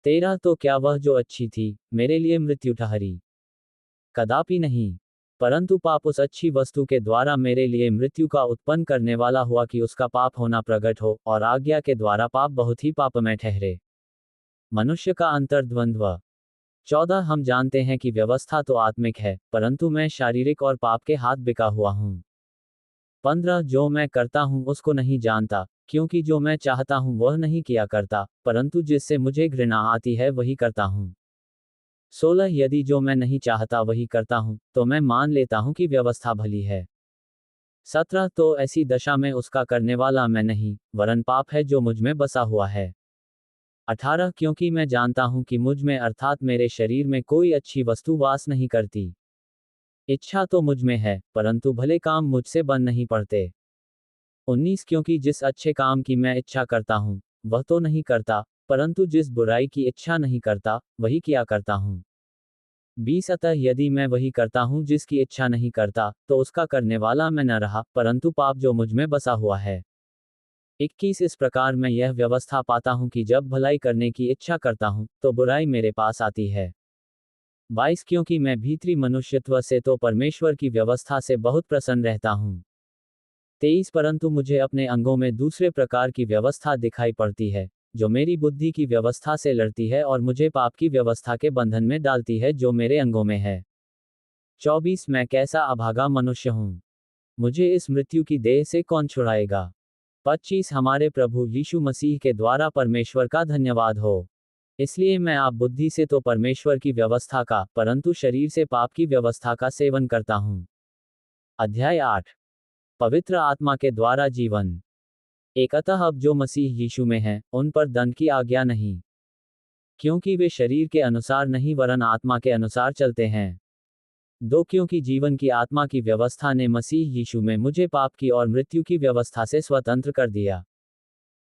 13 तो क्या वह जो अच्छी थी मेरे लिए मृत्यु ठहरी? कदापि नहीं। परंतु पाप उस अच्छी वस्तु के द्वारा मेरे लिए मृत्यु का उत्पन्न करने वाला हुआ कि उसका पाप होना प्रकट हो और आज्ञा के द्वारा पाप बहुत ही पापमय ठहरे। मनुष्य का अंतर्द्वंद्व। 14 हम जानते हैं कि व्यवस्था तो आत्मिक है, परंतु मैं शारीरिक और पाप के हाथ बिका हुआ हूँ। 15 जो मैं करता हूँ उसको नहीं जानता, क्योंकि जो मैं चाहता हूँ वह नहीं किया करता, परंतु जिससे मुझे घृणा आती है वही करता हूँ। 16 यदि जो मैं नहीं चाहता वही करता हूँ तो मैं मान लेता हूँ कि व्यवस्था भली है। 17 तो ऐसी दशा में उसका करने वाला मैं नहीं, वरन पाप है जो मुझ में बसा हुआ है। 18 क्योंकि मैं जानता हूं कि मुझ में अर्थात मेरे शरीर में कोई अच्छी वस्तु वास नहीं करती। इच्छा तो मुझ में है, परंतु भले काम मुझसे बन नहीं पड़ते। 19 क्योंकि जिस अच्छे काम की मैं इच्छा करता हूँ, वह तो नहीं करता, परंतु जिस बुराई की इच्छा नहीं करता, वही किया करता हूँ। 20 अतः यदि मैं वही करता हूँ जिसकी इच्छा नहीं करता, तो उसका करने वाला मैं न रहा, परंतु पाप जो मुझ में बसा हुआ है। 21 इस प्रकार मैं यह व्यवस्था पाता हूँ कि जब भलाई करने की इच्छा करता हूँ, तो बुराई मेरे पास आती है। 22 क्योंकि मैं भीतरी मनुष्यत्व से तो परमेश्वर की व्यवस्था से बहुत प्रसन्न रहता हूँ। 23 परंतु मुझे अपने अंगों में दूसरे प्रकार की व्यवस्था दिखाई पड़ती है, जो मेरी बुद्धि की व्यवस्था से लड़ती है और मुझे पाप की व्यवस्था के बंधन में डालती है जो मेरे अंगों में है। 24 मैं कैसा अभागा मनुष्य हूँ, मुझे इस मृत्यु की देह से कौन छुड़ाएगा। 25 हमारे प्रभु यीशु मसीह के द्वारा परमेश्वर का धन्यवाद हो। इसलिए मैं आप बुद्धि से तो परमेश्वर की व्यवस्था का, परंतु शरीर से पाप की व्यवस्था का सेवन करता हूँ। अध्याय 8 पवित्र आत्मा के द्वारा जीवन। एक अतः अब जो मसीह यीशु में हैं, उन पर दंड की आज्ञा नहीं, क्योंकि वे शरीर के अनुसार नहीं वरन आत्मा के अनुसार चलते हैं। 2 क्योंकि जीवन की आत्मा की व्यवस्था ने मसीह यीशु में मुझे पाप की और मृत्यु की व्यवस्था से स्वतंत्र कर दिया।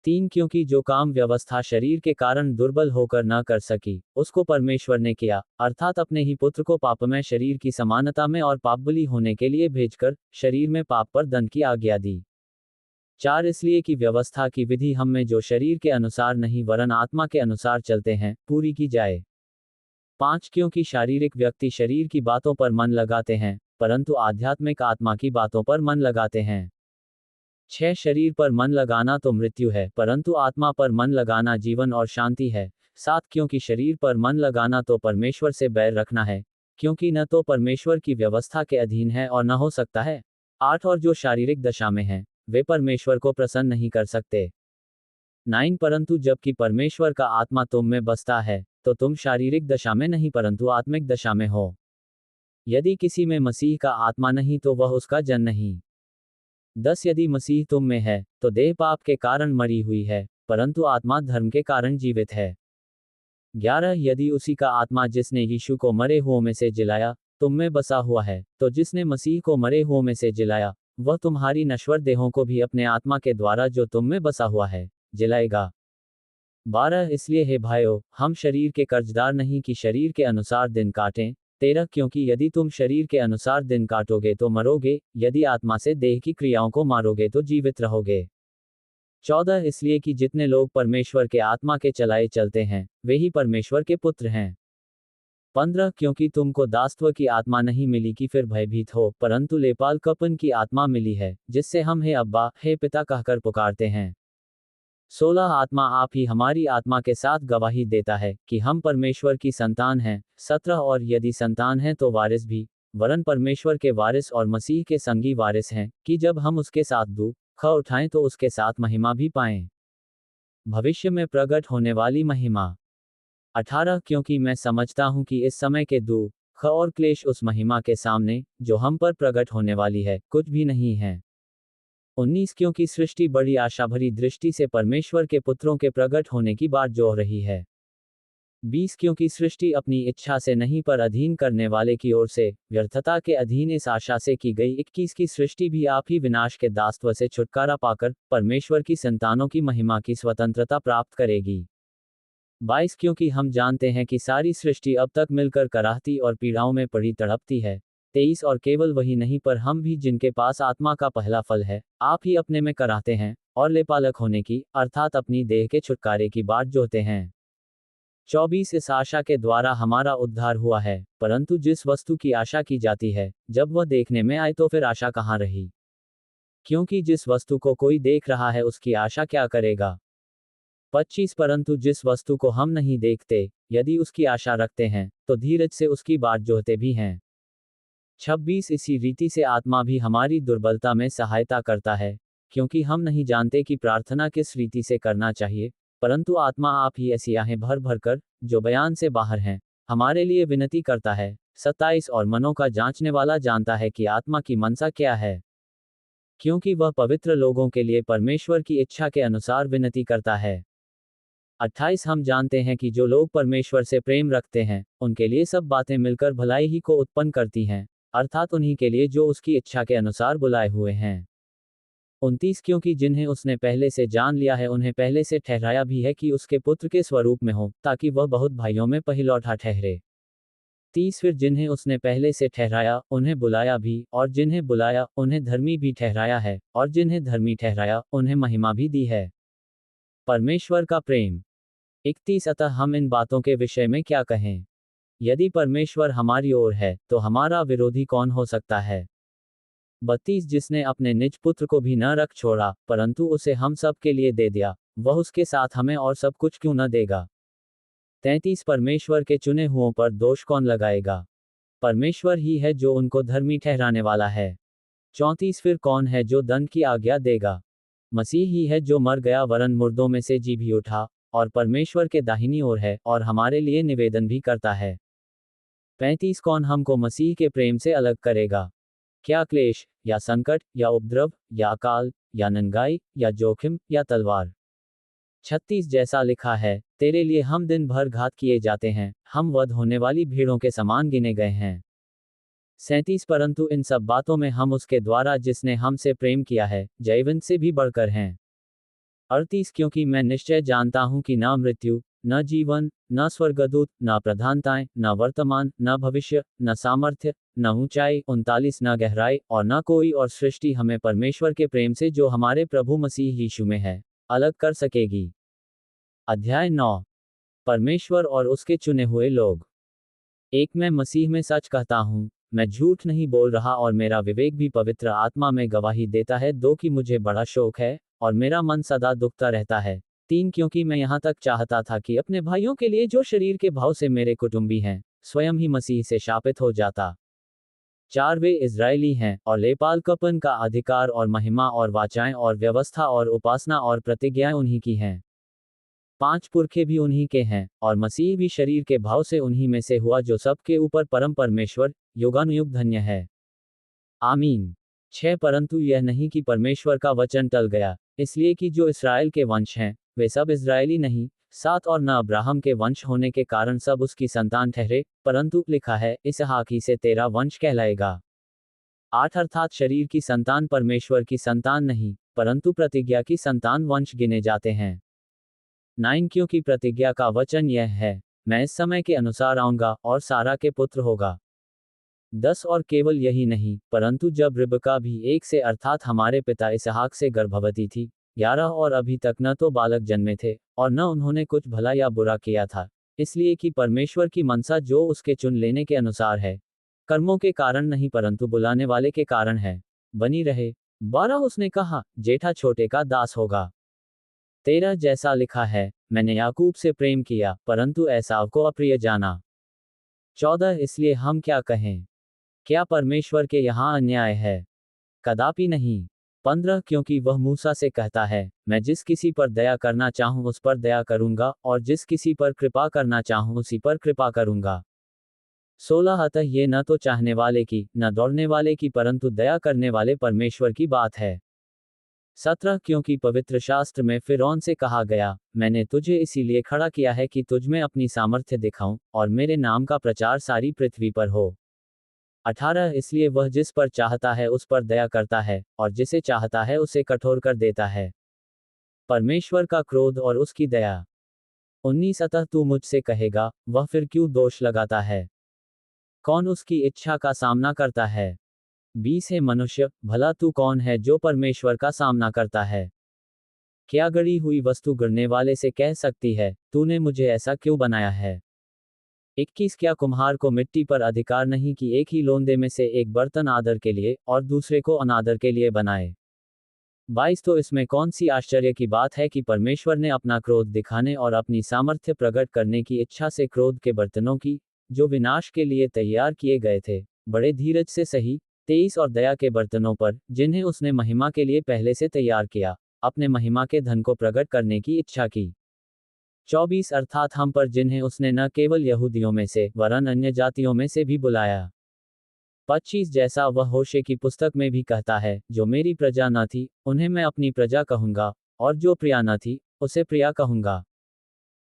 3 क्योंकि जो काम व्यवस्था शरीर के कारण दुर्बल होकर न कर सकी, उसको परमेश्वर ने किया, अर्थात अपने ही पुत्र को पापमय शरीर की समानता में और पापबलि होने के लिए भेजकर, शरीर में पाप पर दंड की आज्ञा दी। 4 इसलिए कि व्यवस्था की विधि हम में जो शरीर के अनुसार नहीं वरन आत्मा के अनुसार चलते हैं, पूरी की जाए। 5 क्योंकि शारीरिक व्यक्ति शरीर की बातों पर मन लगाते हैं, परंतु आध्यात्मिक आत्मा की बातों पर मन लगाते हैं। 6 शरीर पर मन लगाना तो मृत्यु है, परंतु आत्मा पर मन लगाना जीवन और शांति है। 7 क्योंकि शरीर पर मन लगाना तो परमेश्वर से बैर रखना है, क्योंकि न तो परमेश्वर की व्यवस्था के अधीन है और न हो सकता है। 8 और जो शारीरिक दशा में हैं, वे परमेश्वर को प्रसन्न नहीं कर सकते। 9 परंतु जबकि परमेश्वर का आत्मा तुम में बसता है, तो तुम शारीरिक दशा में नहीं परंतु आत्मिक दशा में हो। यदि किसी में मसीह का आत्मा नहीं तो वह उसका जन नहीं। 10 यदि मसीह तुम में है, तो देह पाप के कारण मरी हुई है, परंतु आत्मा धर्म के कारण जीवित है। 11 यदि उसी का आत्मा जिसने यीशु को मरे हुओं में से जिलाया, तुम में बसा हुआ है, तो जिसने मसीह को मरे हुओं में से जिलाया, वह तुम्हारी नश्वर देहों को भी अपने आत्मा के द्वारा जो तुम में बसा हुआ है, जिलाएगा। 12 इसलिए हे भाइयों, हम शरीर के कर्जदार नहीं कि शरीर के अनुसार दिन काटें। 13 क्योंकि यदि तुम शरीर के अनुसार दिन काटोगे तो मरोगे, यदि आत्मा से देह की क्रियाओं को मारोगे तो जीवित रहोगे। 14 इसलिए कि जितने लोग परमेश्वर के आत्मा के चलाए चलते हैं, वे ही परमेश्वर के पुत्र हैं। 15 क्योंकि तुमको दासत्व की आत्मा नहीं मिली कि फिर भयभीत हो, परंतु लेपालकपन की आत्मा मिली है, जिससे हम हे अब्बा, हे पिता कहकर पुकारते हैं। 16 आत्मा आप ही हमारी आत्मा के साथ गवाही देता है कि हम परमेश्वर की संतान हैं। 17 और यदि संतान हैं तो वारिस भी, वरन परमेश्वर के वारिस और मसीह के संगी वारिस हैं, कि जब हम उसके साथ दुख उठाएं तो उसके साथ महिमा भी पाएं। भविष्य में प्रकट होने वाली महिमा। 18 क्योंकि मैं समझता हूं कि इस समय के दुख और क्लेश उस महिमा के सामने, जो हम पर प्रकट होने वाली है, कुछ भी नहीं है। 19 क्योंकि सृष्टि बड़ी आशा भरी दृष्टि से परमेश्वर के पुत्रों के प्रकट होने की बाट जोह रही है। 20 क्योंकि सृष्टि अपनी इच्छा से नहीं पर अधीन करने वाले की ओर से व्यर्थता के अधीन इस आशा से की गई। 21 की सृष्टि भी आप ही विनाश के दासत्व से छुटकारा पाकर परमेश्वर की संतानों की महिमा की स्वतंत्रता प्राप्त करेगी। 22 क्योंकि हम जानते हैं कि सारी सृष्टि अब तक मिलकर कराहती और पीड़ाओं में पड़ी तड़पती है। 23 और केवल वही नहीं पर हम भी जिनके पास आत्मा का पहला फल है, आप ही अपने में कराहते हैं और लेपालक होने की, अर्थात अपनी देह के छुटकारे की बाट जोहते हैं। 24 इस आशा के द्वारा हमारा उद्धार हुआ है, परंतु जिस वस्तु की आशा की जाती है, जब वह देखने में आए तो फिर आशा कहाँ रही, क्योंकि जिस वस्तु को कोई देख रहा है उसकी आशा क्या करेगा। 25 परंतु जिस वस्तु को हम नहीं देखते, यदि उसकी आशा रखते हैं, तो धीरज से उसकी बाट जोहते भी हैं। 26 इसी रीति से आत्मा भी हमारी दुर्बलता में सहायता करता है, क्योंकि हम नहीं जानते कि प्रार्थना किस रीति से करना चाहिए, परंतु आत्मा आप ही ऐसी आहें भर भर कर, जो बयान से बाहर हैं, हमारे लिए विनती करता है। 27 और मनों का जांचने वाला जानता है कि आत्मा की मनसा क्या है, क्योंकि वह पवित्र लोगों के लिए परमेश्वर की इच्छा के अनुसार विनती करता है। 28 हम जानते हैं कि जो लोग परमेश्वर से प्रेम रखते हैं, उनके लिए सब बातें मिलकर भलाई ही को उत्पन्न करती हैं, अर्थात उन्हीं के लिए जो उसकी इच्छा के अनुसार बुलाए हुए हैं। 29 क्योंकि जिन्हें उसने पहले से जान लिया है उन्हें पहले से ठहराया भी है कि उसके पुत्र के स्वरूप में हो, ताकि वह बहुत भाइयों में पहिलौठा ठहरे। 30 फिर जिन्हें उसने पहले से ठहराया उन्हें बुलाया भी, और जिन्हें बुलाया उन्हें धर्मी भी ठहराया है, और जिन्हें धर्मी ठहराया उन्हें महिमा भी दी है। परमेश्वर का प्रेम। 31 अतः हम इन बातों के विषय में क्या कहें? यदि परमेश्वर हमारी ओर है, तो हमारा विरोधी कौन हो सकता है? 32 जिसने अपने निज पुत्र को भी न रख छोड़ा, परंतु उसे हम सब के लिए दे दिया, वह उसके साथ हमें और सब कुछ क्यों न देगा? 33 परमेश्वर के चुने हुओं पर दोष कौन लगाएगा? परमेश्वर ही है जो उनको धर्मी ठहराने वाला है। 34 फिर कौन है जो दंड की आज्ञा देगा? मसीह ही है जो मर गया वरन मुर्दों में से जी भी उठा, और परमेश्वर के दाहिनी ओर है, और हमारे लिए निवेदन भी करता है। 35 कौन हमको मसीह के प्रेम से अलग करेगा? क्या क्लेश, या संकट, या उपद्रव, या अकाल, या नंगाई, या जोखिम, या तलवार? 36 जैसा लिखा है, तेरे लिए हम दिन भर घात किए जाते हैं, हम वध होने वाली भीड़ों के समान गिने गए हैं। 37 परंतु इन सब बातों में हम उसके द्वारा जिसने हमसे प्रेम किया है, जयवंत से भी बढ़कर हैं। 38 क्योंकि मैं निश्चय जानता हूं कि न मृत्यु, न जीवन, न स्वर्गदूत, न प्रधानताएं, न वर्तमान, न भविष्य, न सामर्थ्य, न ऊंचाई, 39 न गहराई, और न कोई और सृष्टि हमें परमेश्वर के प्रेम से जो हमारे प्रभु मसीह यीशु में है, अलग कर सकेगी। अध्याय 9। परमेश्वर और उसके चुने हुए लोग। एक मैं मसीह में सच कहता हूं, मैं झूठ नहीं बोल रहा, और मेरा विवेक भी पवित्र आत्मा में गवाही देता है। 2 कि मुझे बड़ा शोक है, और मेरा मन सदा दुखता रहता है। 3 क्योंकि मैं यहाँ तक चाहता था कि अपने भाइयों के लिए जो शरीर के भाव से मेरे कुटुंबी हैं, स्वयं ही मसीह से शापित हो जाता। 4 वे इज़राइली हैं, और लेपालकपन का अधिकार और महिमा और वाचाएं और व्यवस्था और उपासना और प्रतिज्ञाएं उन्हीं की हैं। 5 पुरखे भी उन्हीं के हैं, और मसीह भी शरीर के भाव से उन्हीं में से हुआ जो सबके ऊपर परम परमेश्वर, युगानुयुग धन्य है। आमीन। 6 परंतु यह नहीं कि परमेश्वर का वचन टल गया, इसलिए कि जो इस्राएल के वंश हैं, वे सब इज़राइली नहीं। 7 और न अब्राहम के वंश होने के कारण सब उसकी संतान ठहरे, परंतु लिखा है, इसहाक ही से तेरा वंश कहलाएगा। 8 अर्थात शरीर की संतान परमेश्वर की संतान नहीं, परंतु प्रतिज्ञा की संतान वंश गिने जाते हैं। 9 क्योंकि प्रतिज्ञा का वचन यह है, मैं इस समय के अनुसार आऊंगा, और सारा के पुत्र होगा। 10 और केवल यही नहीं, परंतु जब रिबका भी एक से अर्थात हमारे पिता इसहाक से गर्भवती थी, 11 और अभी तक न तो बालक जन्मे थे, और न उन्होंने कुछ भला या बुरा किया था, इसलिए कि परमेश्वर की मनसा जो उसके चुन लेने के अनुसार है, कर्मों के कारण नहीं परंतु बुलाने वाले के कारण है, बनी रहे। 12 उसने कहा, जेठा छोटे का दास होगा। 13 जैसा लिखा है, मैंने याकूब से प्रेम किया, परंतु एसाव को अप्रिय जाना। 14 इसलिए हम क्या कहें? क्या परमेश्वर के यहाँ अन्याय है? कदापि नहीं। 15 क्योंकि वह मूसा से कहता है, मैं जिस किसी पर दया करना चाहूं उस पर दया करूंगा, और जिस किसी पर कृपा करना चाहूं उसी पर कृपा करूंगा। 16 अतः ये न तो चाहने वाले की, न दौड़ने वाले की, परंतु दया करने वाले परमेश्वर की बात है। 17 क्योंकि पवित्र शास्त्र में फिरौन से कहा गया, मैंने तुझे इसीलिए खड़ा किया है कि तुझ में अपनी सामर्थ्य दिखाऊं, और मेरे नाम का प्रचार सारी पृथ्वी पर हो। 18 इसलिए वह जिस पर चाहता है उस पर दया करता है, और जिसे चाहता है उसे कठोर कर देता है। परमेश्वर का क्रोध और उसकी दया। 19 अतः तू मुझसे कहेगा, वह फिर क्यों दोष लगाता है? कौन उसकी इच्छा का सामना करता है? 20 है मनुष्य, भला तू कौन है जो परमेश्वर का सामना करता है? क्या गड़ी हुई वस्तु गढ़ने वाले से कह सकती है, तूने मुझे ऐसा क्यों बनाया है? 21 क्या कुम्हार को मिट्टी पर अधिकार नहीं कि एक ही लोंदे में से एक बर्तन आदर के लिए और दूसरे को अनादर के लिए बनाए? 22 तो इसमें कौन सी आश्चर्य की बात है कि परमेश्वर ने अपना क्रोध दिखाने और अपनी सामर्थ्य प्रकट करने की इच्छा से क्रोध के बर्तनों की, जो विनाश के लिए तैयार किए गए थे, बड़े धीरज से सही। 23 और दया के बर्तनों पर, जिन्हें उसने महिमा के लिए पहले से तैयार किया, अपने महिमा के धन को प्रकट करने की इच्छा की। 24 अर्थात हम पर जिन्हें उसने न केवल यहूदियों में से वरन अन्य जातियों में से भी बुलाया। 25 जैसा वह होशे की पुस्तक में भी कहता है, जो मेरी प्रजा न थी, उन्हें मैं अपनी प्रजा कहूंगा, और जो प्रिया न थी, उसे प्रिया कहूंगा।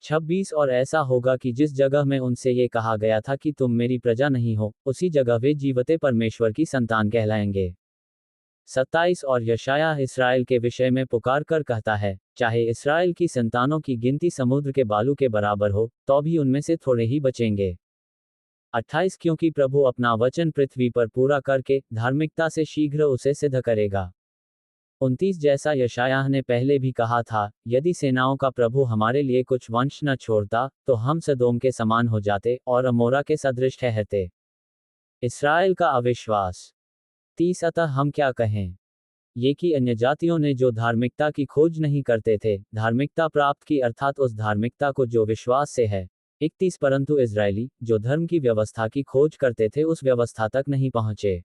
26 और ऐसा होगा कि जिस जगह में उनसे ये कहा गया था कि तुम मेरी प्रजा नहीं हो, उसी जगह वे जीवते परमेश्वर की संतान कहलाएंगे। 27 और यशायाह इसराइल के विषय में पुकार कर कहता है, चाहे इसराइल की संतानों की गिनती समुद्र के बालू के बराबर हो, तो भी उनमें से थोड़े ही बचेंगे। 28 क्योंकि प्रभु अपना वचन पृथ्वी पर पूरा करके धार्मिकता से शीघ्र उसे सिद्ध करेगा। 29 जैसा यशायाह ने पहले भी कहा था, यदि सेनाओं का प्रभु हमारे लिए कुछ वंश न छोड़ता, तो हम सदोम के समान हो जाते और अमोरा के सदृश ठहरते। इसराइल का अविश्वास। 30 अतः हम क्या कहें? ये कि अन्य जातियों ने जो धार्मिकता की खोज नहीं करते थे, धार्मिकता प्राप्त की, अर्थात उस धार्मिकता को जो विश्वास से है। 31 परंतु इजरायली, जो धर्म की व्यवस्था की खोज करते थे, उस व्यवस्था तक नहीं पहुंचे।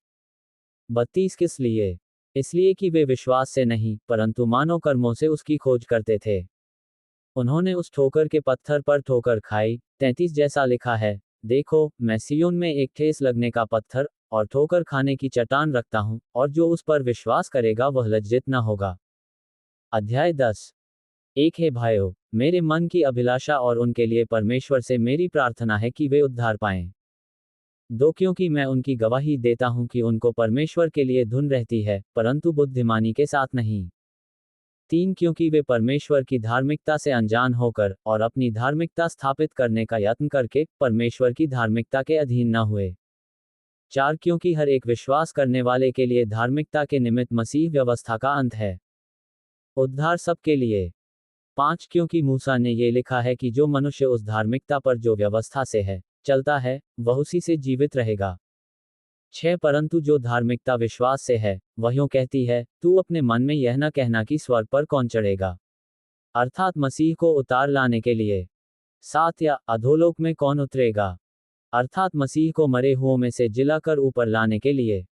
32 किस लिए? इसलिए कि वे विश्वास से नहीं, परंतु मानव कर्मों से उसकी खोज करते थे। उन्होंने उस ठोकर के पत्थर पर ठोकर खाई। 33 जैसा लिखा है, देखो, मैं सिय्योन में एक ठेस लगने का पत्थर और ठोकर खाने की चट्टान रखता हूं, और जो उस पर विश्वास करेगा वह लज्जित न होगा। अध्याय 10। एक है भाइयों, मेरे मन की अभिलाषा और उनके लिए परमेश्वर से मेरी प्रार्थना है कि वे उद्धार पाएं। 2 क्योंकि मैं उनकी गवाही देता हूं कि उनको परमेश्वर के लिए धुन रहती है, परंतु बुद्धिमानी के साथ नहीं। 3 क्योंकि वे परमेश्वर की धार्मिकता से अनजान होकर और अपनी धार्मिकता स्थापित करने का यत्न करके परमेश्वर की धार्मिकता के अधीन न हुए। 4 क्योंकि हर एक विश्वास करने वाले के लिए धार्मिकता के निमित्त मसीह व्यवस्था का अंत है, उद्धार सबके लिए। 5 क्योंकि मूसा ने ये लिखा है कि जो मनुष्य उस धार्मिकता पर जो व्यवस्था से है चलता है, वह उसी से जीवित रहेगा। 6 परंतु जो धार्मिकता विश्वास से है, वह यूं कहती है, तू अपने मन में यह न कहना कि स्वर्ग पर कौन चढ़ेगा, अर्थात मसीह को उतार लाने के लिए। 7 या अधोलोक में कौन उतरेगा, अर्थात मसीह को मरे हुओं में से जिलाकर ऊपर लाने के लिए।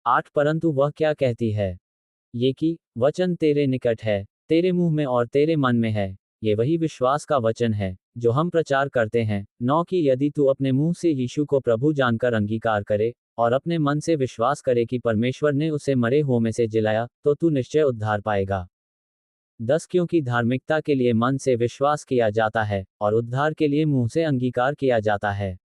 8 परंतु वह क्या कहती है, ये कि वचन तेरे निकट है, तेरे मुंह में और तेरे मन में है, ये वही विश्वास का वचन है जो हम प्रचार करते हैं। 9 कि यदि तू अपने मुंह से यीशु को प्रभु जानकर अंगीकार करे और अपने मन से विश्वास करे कि परमेश्वर ने उसे मरे हुओं में से जिलाया, तो तू निश्चय उद्धार पाएगा। 10 क्योंकि धार्मिकता के लिए मन से विश्वास किया जाता है और उद्धार के लिए मुंह से अंगीकार किया जाता है।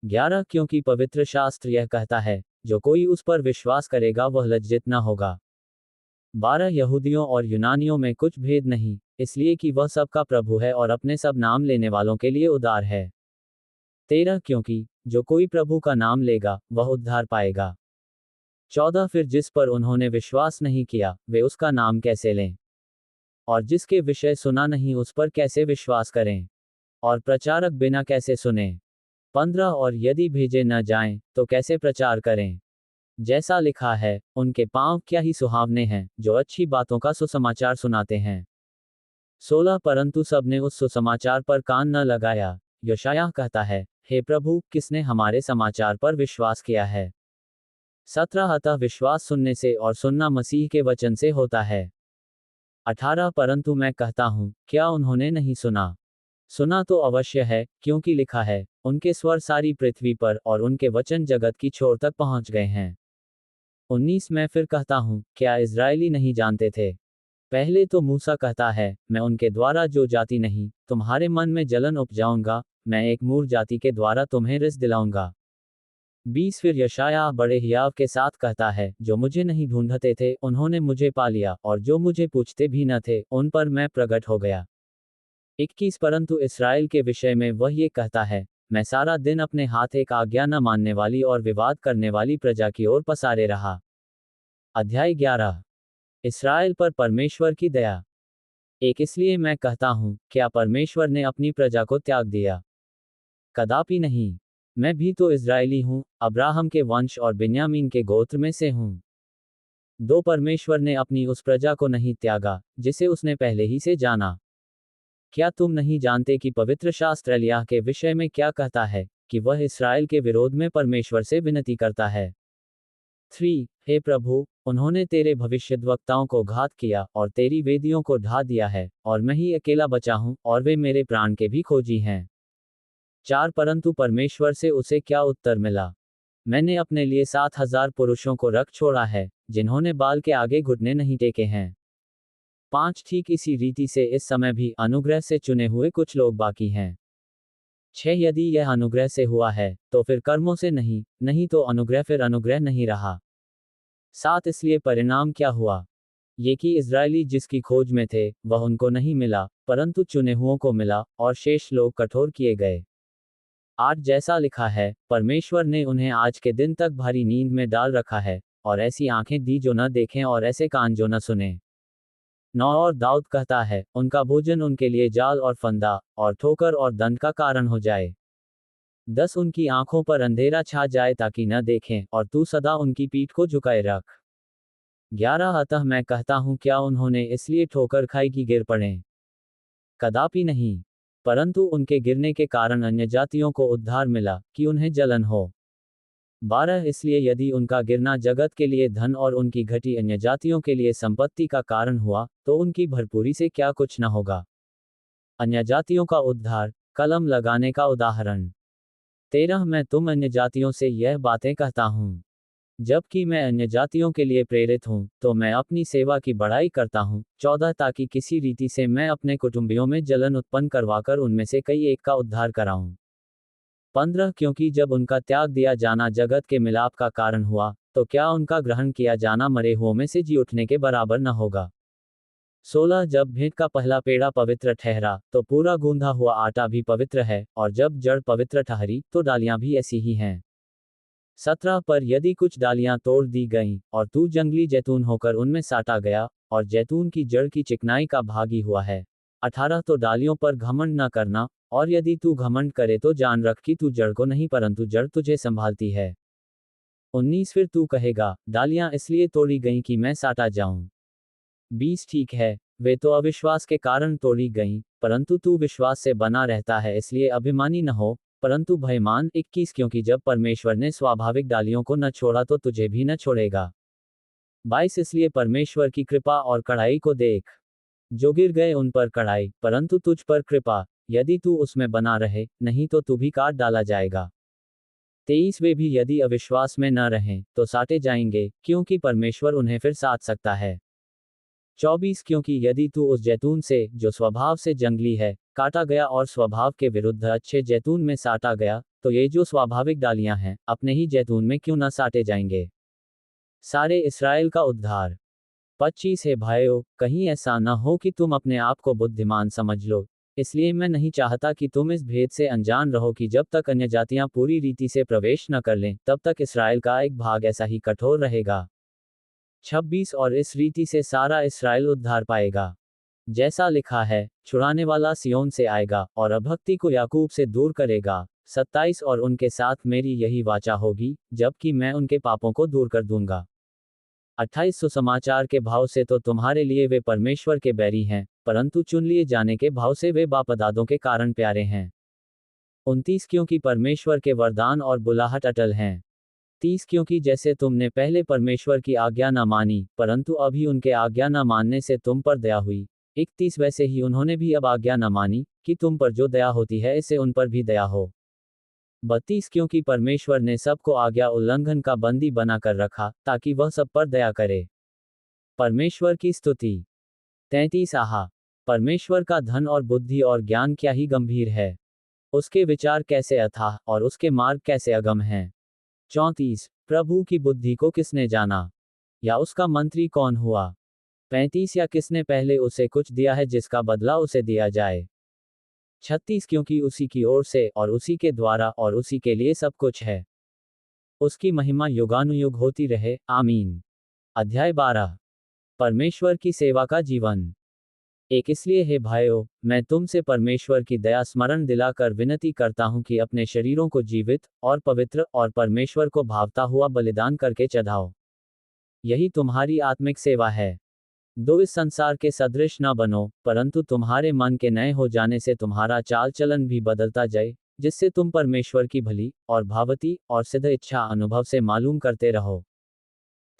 11 क्योंकि पवित्र शास्त्र यह कहता है, जो कोई उस पर विश्वास करेगा वह लज्जित न होगा। 12 यहूदियों और यूनानियों में कुछ भेद नहीं, इसलिए कि वह सबका प्रभु है और अपने सब नाम लेने वालों के लिए उदार है। 13 क्योंकि जो कोई प्रभु का नाम लेगा वह उद्धार पाएगा। 14 फिर जिस पर उन्होंने विश्वास नहीं किया, वे उसका नाम कैसे लें, और जिसके विषय सुना नहीं उस पर कैसे विश्वास करें, और प्रचारक बिना कैसे सुने। 15 और यदि भेजे न जाएं, तो कैसे प्रचार करें। जैसा लिखा है, उनके पांव क्या ही सुहावने हैं, जो अच्छी बातों का सुसमाचार सुनाते हैं। 16 परंतु सबने उस सुसमाचार पर कान न लगाया। यशायाह कहता है, हे प्रभु, किसने हमारे समाचार पर विश्वास किया है। 17 अतः विश्वास सुनने से और सुनना मसीह के वचन से होता है। 18 परंतु मैं कहता हूँ, क्या उन्होंने नहीं सुना? सुना तो अवश्य है, क्योंकि लिखा है, उनके स्वर सारी पृथ्वी पर और उनके वचन जगत की छोर तक पहुंच गए हैं। 19 मैं फिर कहता हूँ, क्या इजरायली नहीं जानते थे? पहले तो मूसा कहता है, मैं उनके द्वारा जो जाति नहीं, तुम्हारे मन में जलन उपजाऊंगा, मैं एक मूर जाति के द्वारा तुम्हें रिस दिलाऊंगा। 20 फिर यशायाह बड़े हियाव के साथ कहता है, जो मुझे नहीं ढूंढते थे उन्होंने मुझे पा लिया, और जो मुझे पूछते भी न थे उन पर मैं प्रकट हो गया। 21 परंतु इसराइल के विषय में वह ये कहता है, मैं सारा दिन अपने हाथ एक आज्ञा न मानने वाली और विवाद करने वाली प्रजा की ओर पसारे रहा। अध्याय 11। इसराइल पर परमेश्वर की दया। एक इसलिए मैं कहता हूँ, क्या परमेश्वर ने अपनी प्रजा को त्याग दिया? कदापि नहीं। मैं भी तो इजरायली हूँ, अब्राहम के वंश और बिन्यामीन के गोत्र में से हूँ। 2 परमेश्वर ने अपनी उस प्रजा को नहीं त्यागा, जिसे उसने पहले ही से जाना। क्या तुम नहीं जानते कि पवित्र शास्त्र एलिय्याह के विषय में क्या कहता है, कि वह इसराइल के विरोध में परमेश्वर से विनती करता है। 3 हे प्रभु, उन्होंने तेरे भविष्यद्वक्ताओं को घात किया और तेरी वेदियों को ढा दिया है, और मैं ही अकेला बचा हूँ, और वे मेरे प्राण के भी खोजी हैं। 4 परंतु परमेश्वर से उसे क्या उत्तर मिला? मैंने अपने लिए 7,000 पुरुषों को रख छोड़ा है, जिन्होंने बाल के आगे घुटने नहीं टेके हैं। 5 ठीक इसी रीति से इस समय भी अनुग्रह से चुने हुए कुछ लोग बाकी हैं। 6 यदि यह अनुग्रह से हुआ है, तो फिर कर्मों से नहीं, नहीं तो अनुग्रह फिर अनुग्रह नहीं रहा। 7 इसलिए परिणाम क्या हुआ? ये कि इज़राइली जिसकी खोज में थे, वह उनको नहीं मिला, परंतु चुने हुओं को मिला, और शेष लोग कठोर किए गए। 8 जैसा लिखा है, परमेश्वर ने उन्हें आज के दिन तक भारी नींद में डाल रखा है, और ऐसी आंखें दी जो न देखें और ऐसे कान जो न सुने। 9 और दाऊद कहता है, उनका भोजन उनके लिए जाल और फंदा, और ठोकर और दंड का कारण हो जाए। 10 उनकी आंखों पर अंधेरा छा जाए ताकि न देखें, और तू सदा उनकी पीठ को झुकाए रख। 11 अतः मैं कहता हूँ, क्या उन्होंने इसलिए ठोकर खाई कि गिर पड़ें? कदापि नहीं, परंतु उनके गिरने के कारण अन्य जातियों को उद्धार मिला, कि उन्हें जलन हो। 12 इसलिए यदि उनका गिरना जगत के लिए धन और उनकी घटी अन्य जातियों के लिए संपत्ति का कारण हुआ, तो उनकी भरपूरी से क्या कुछ न होगा। अन्य जातियों का उद्धार, कलम लगाने का उदाहरण। 13 मैं तुम अन्य जातियों से यह बातें कहता हूँ, जबकि मैं अन्य जातियों के लिए प्रेरित हूँ, तो मैं अपनी सेवा की बढ़ाई करता हूँ। 14 ताकि किसी रीति से मैं अपने कुटुंबियों में जलन उत्पन्न करवाकर उनमें से कई एक का उद्धार कराऊं। 15 क्योंकि जब उनका त्याग दिया जाना जगत के मिलाप का कारण हुआ, तो क्या उनका ग्रहण किया जाना मरे हुओं में से जी उठने के बराबर न होगा। 16 जब भेंट का पहला पेड़ा पवित्र ठहरा, तो पूरा गूंधा हुआ आटा भी पवित्र है, और जब जड़ पवित्र ठहरी, तो डालियां भी ऐसी ही हैं। 17 पर यदि कुछ डालियां तोड़ दी गईं, और तू जंगली जैतून होकर उनमें साटा गया, और जैतून की जड़ की चिकनाई का भागी हुआ है। 18 तो डालियों पर घमंड न करना, और यदि तू घमंड करे तो जान रख कि तू जड़ को नहीं परंतु जड़ तुझे संभालती है। 19 फिर तू कहेगा, डालियां इसलिए तोड़ी गईं कि मैं साटा जाऊं। 20 ठीक है, वे तो अविश्वास के कारण तोड़ी गईं, परंतु तू विश्वास से बना रहता है इसलिए अभिमानी न हो, परंतु भयमान। 21 क्योंकि जब परमेश्वर ने स्वाभाविक डालियों को न छोड़ा तो तुझे भी न छोड़ेगा। 22 इसलिए परमेश्वर की कृपा और कड़ाई को देख, जो गिर गए उन पर कड़ाई, परंतु तुझ पर कृपा, यदि तू उसमें बना रहे, नहीं तो तू भी काट डाला जाएगा। 23 वे भी यदि अविश्वास में न रहें, तो साटे जाएंगे, क्योंकि परमेश्वर उन्हें फिर साट सकता है। 24 क्योंकि यदि तू उस जैतून से, जो स्वभाव से जंगली है, काटा गया और स्वभाव के विरुद्ध अच्छे जैतून में साटा गया, तो ये जो स्वाभाविक डालियां हैं, अपने ही जैतून में क्यों न साटे जाएंगे। सारे इस्राएल का उद्धार। 25 हे भाइयों, कहीं ऐसा न हो कि तुम अपने आप को बुद्धिमान समझ लो, इसलिए मैं नहीं चाहता कि तुम इस भेद से अनजान रहो कि जब तक अन्य जातियां पूरी रीति से प्रवेश न कर लें, तब तक इस्राएल का एक भाग ऐसा ही कठोर रहेगा। 26 और इस रीति से सारा इस्राएल उद्धार पाएगा। जैसा लिखा है, छुड़ाने वाला सियोन से आएगा, और अभक्ति को याकूब से दूर करेगा। 27 और उनके साथ मेरी यही वाचा होगी, जबकि मैं उनके पापों को दूर कर दूंगा। 28 सुसमाचार के भाव से तो तुम्हारे लिए वे परमेश्वर के बैरी हैं, परंतु चुन लिए जाने के भाव से वे बापदादों के कारण प्यारे हैं। 29 क्योंकि परमेश्वर के वरदान और बुलाहट अटल हैं। 30 क्योंकि जैसे तुमने पहले परमेश्वर की आज्ञा न मानी, परंतु अभी उनके आज्ञा न मानने से तुम पर दया हुई। 31 वैसे ही उन्होंने भी अब आज्ञा न मानी, कि तुम पर जो दया होती है इससे उन पर भी दया हो। 32 क्योंकि परमेश्वर ने सबको आज्ञा उल्लंघन का बंदी बनाकर रखा, ताकि वह सब पर दया करे। परमेश्वर की स्तुति। 33 आहा, परमेश्वर का धन और बुद्धि और ज्ञान क्या ही गंभीर है, उसके विचार कैसे अथाह, और उसके मार्ग कैसे अगम हैं। 34 प्रभु की बुद्धि को किसने जाना, या उसका मंत्री कौन हुआ। 35 या किसने पहले उसे कुछ दिया है जिसका बदला उसे दिया जाए। 36 क्योंकि उसी की ओर से और उसी के द्वारा और उसी के लिए सब कुछ है, उसकी महिमा युगानुयुग होती रहे, आमीन। अध्याय 12 परमेश्वर की सेवा का जीवन। एक इसलिए हे भाइयों, मैं तुमसे परमेश्वर की दया स्मरण दिलाकर विनती करता हूं कि अपने शरीरों को जीवित और पवित्र और परमेश्वर को भावता हुआ बलिदान करके चढ़ाओ, यही तुम्हारी आत्मिक सेवा है। दो इस संसार के सदृश न बनो, परंतु तुम्हारे मन के नए हो जाने से तुम्हारा चाल चलन भी बदलता जाए, जिससे तुम परमेश्वर की भली और भावती और सिद्ध इच्छा अनुभव से मालूम करते रहो।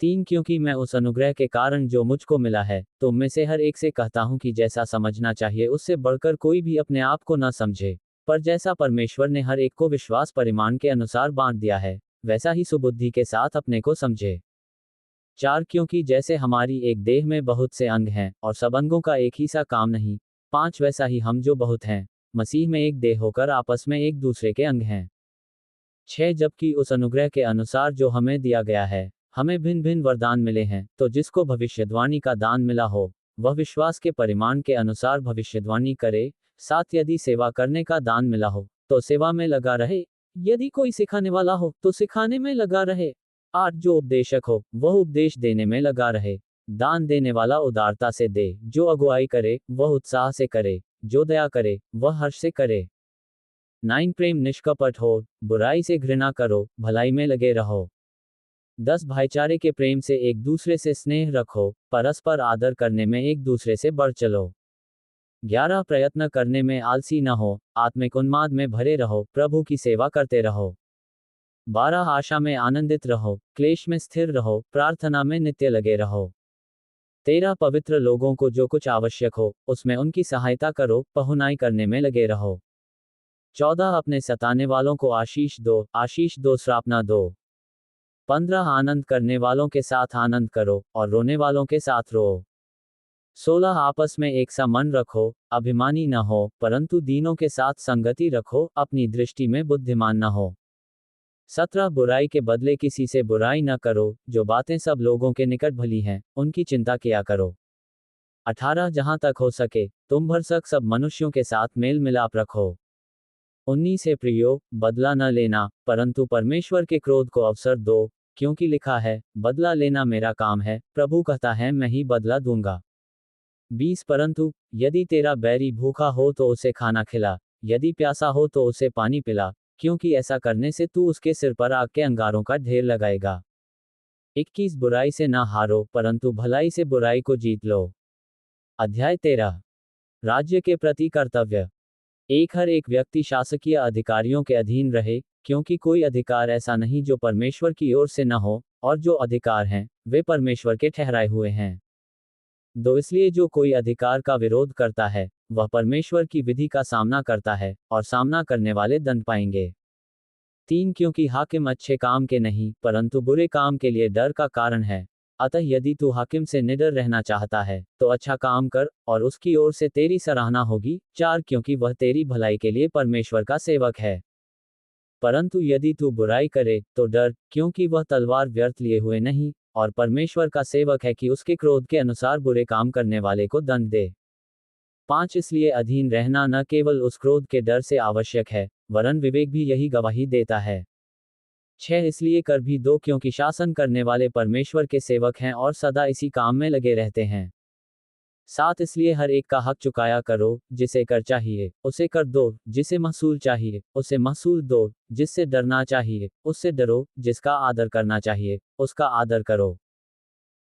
3 क्योंकि मैं उस अनुग्रह के कारण जो मुझको मिला है, तुम में से हर एक से कहता हूं कि जैसा समझना चाहिए उससे बढ़कर कोई भी अपने आप को न समझे, पर जैसा परमेश्वर ने हर एक को विश्वास परिमाण के अनुसार बांट दिया है, वैसा ही सुबुद्धि के साथ अपने को समझे। 4 क्योंकि जैसे हमारी एक देह में बहुत से अंग हैं और सब अंगों का एक ही सा काम नहीं। 5 वैसा ही हम जो बहुत हैं मसीह में एक देह होकर आपस में एक दूसरे के अंग हैं। 6 जबकि उस अनुग्रह के अनुसार जो हमें दिया गया है हमें भिन्न भिन्न वरदान मिले हैं, तो जिसको भविष्यद्वाणी का दान मिला हो वह विश्वास के परिमाण के अनुसार भविष्यद्वाणी करे। 7 यदि सेवा करने का दान मिला हो तो सेवा में लगा रहे, यदि कोई सिखाने वाला हो तो सिखाने में लगा रहे। 8 जो उपदेशक हो वह उपदेश देने में लगा रहे। दान देने वाला उदारता से दे, जो अगुवाई करे वह उत्साह से करे, जो दया करे वह हर्ष से करे। 9 प्रेम निष्कपट हो, बुराई से घृणा करो, भलाई में लगे रहो। 10 भाईचारे के प्रेम से एक दूसरे से स्नेह रखो, परस्पर आदर करने में एक दूसरे से बढ़ चलो। 11 प्रयत्न करने में आलसी न हो, आत्मिक उन्माद में भरे रहो, प्रभु की सेवा करते रहो। 12 आशा में आनंदित रहो, क्लेश में स्थिर रहो, प्रार्थना में नित्य लगे रहो। 13 पवित्र लोगों को जो कुछ आवश्यक हो उसमें उनकी सहायता करो, पहुनाई करने में लगे रहो। 14 अपने सताने वालों को आशीष दो श्राप न दो। 15 आनंद करने वालों के साथ आनंद करो और रोने वालों के साथ रो। 16 आपस में एक सा मन रखो, अभिमानी न हो परंतु दीनों के साथ संगति रखो, अपनी दृष्टि में बुद्धिमान न हो। 17 बुराई के बदले किसी से बुराई न करो, जो बातें सब लोगों के निकट भली हैं उनकी चिंता किया करो। 18 जहां तक हो सके तुम भरसक सब मनुष्यों के साथ मेल मिलाप रखो। 19 से प्रियो, बदला न लेना परंतु परमेश्वर के क्रोध को अवसर दो, क्योंकि लिखा है, बदला लेना मेरा काम है, प्रभु कहता है मैं ही बदला दूंगा। 20 परंतु यदि तेरा बैरी भूखा हो तो उसे खाना खिला, यदि प्यासा हो तो उसे पानी पिला, क्योंकि ऐसा करने से तू उसके सिर पर आग के अंगारों का ढेर लगाएगा। 21 बुराई से ना हारो परंतु भलाई से बुराई को जीत लो। अध्याय 13 राज्य के प्रति कर्तव्य। हर एक व्यक्ति शासकीय अधिकारियों के अधीन रहे, क्योंकि कोई अधिकार ऐसा नहीं जो परमेश्वर की ओर से न हो, और जो अधिकार हैं वे परमेश्वर के ठहराए हुए हैं। 2 इसलिए जो कोई अधिकार का विरोध करता है वह परमेश्वर की विधि का सामना करता है, और सामना करने वाले दंड पाएंगे। 3 क्योंकि हाकिम अच्छे काम के नहीं परंतु बुरे काम के लिए डर का कारण है। अतः यदि तू हाकिम से निडर रहना चाहता है तो अच्छा काम कर, और उसकी ओर से तेरी सराहना होगी। 4 क्योंकि वह तेरी भलाई के लिए परमेश्वर का सेवक है। परंतु यदि तू बुराई करे तो डर, क्योंकि वह तलवार व्यर्थ लिए हुए नहीं, और परमेश्वर का सेवक है कि उसके क्रोध के अनुसार बुरे काम करने वाले को दंड दे। 5 इसलिए अधीन रहना न केवल उस क्रोध के डर से आवश्यक है, वरन विवेक भी यही गवाही देता है। 6 इसलिए कर भी दो क्योंकि शासन करने वाले परमेश्वर के सेवक हैं और सदा इसी काम में लगे रहते हैं। 7 इसलिए हर एक का हक चुकाया करो, जिसे कर चाहिए उसे कर दो, जिसे महसूल चाहिए उसे महसूल दो, जिससे डरना चाहिए उससे डरो, जिसका आदर करना चाहिए उसका आदर करो।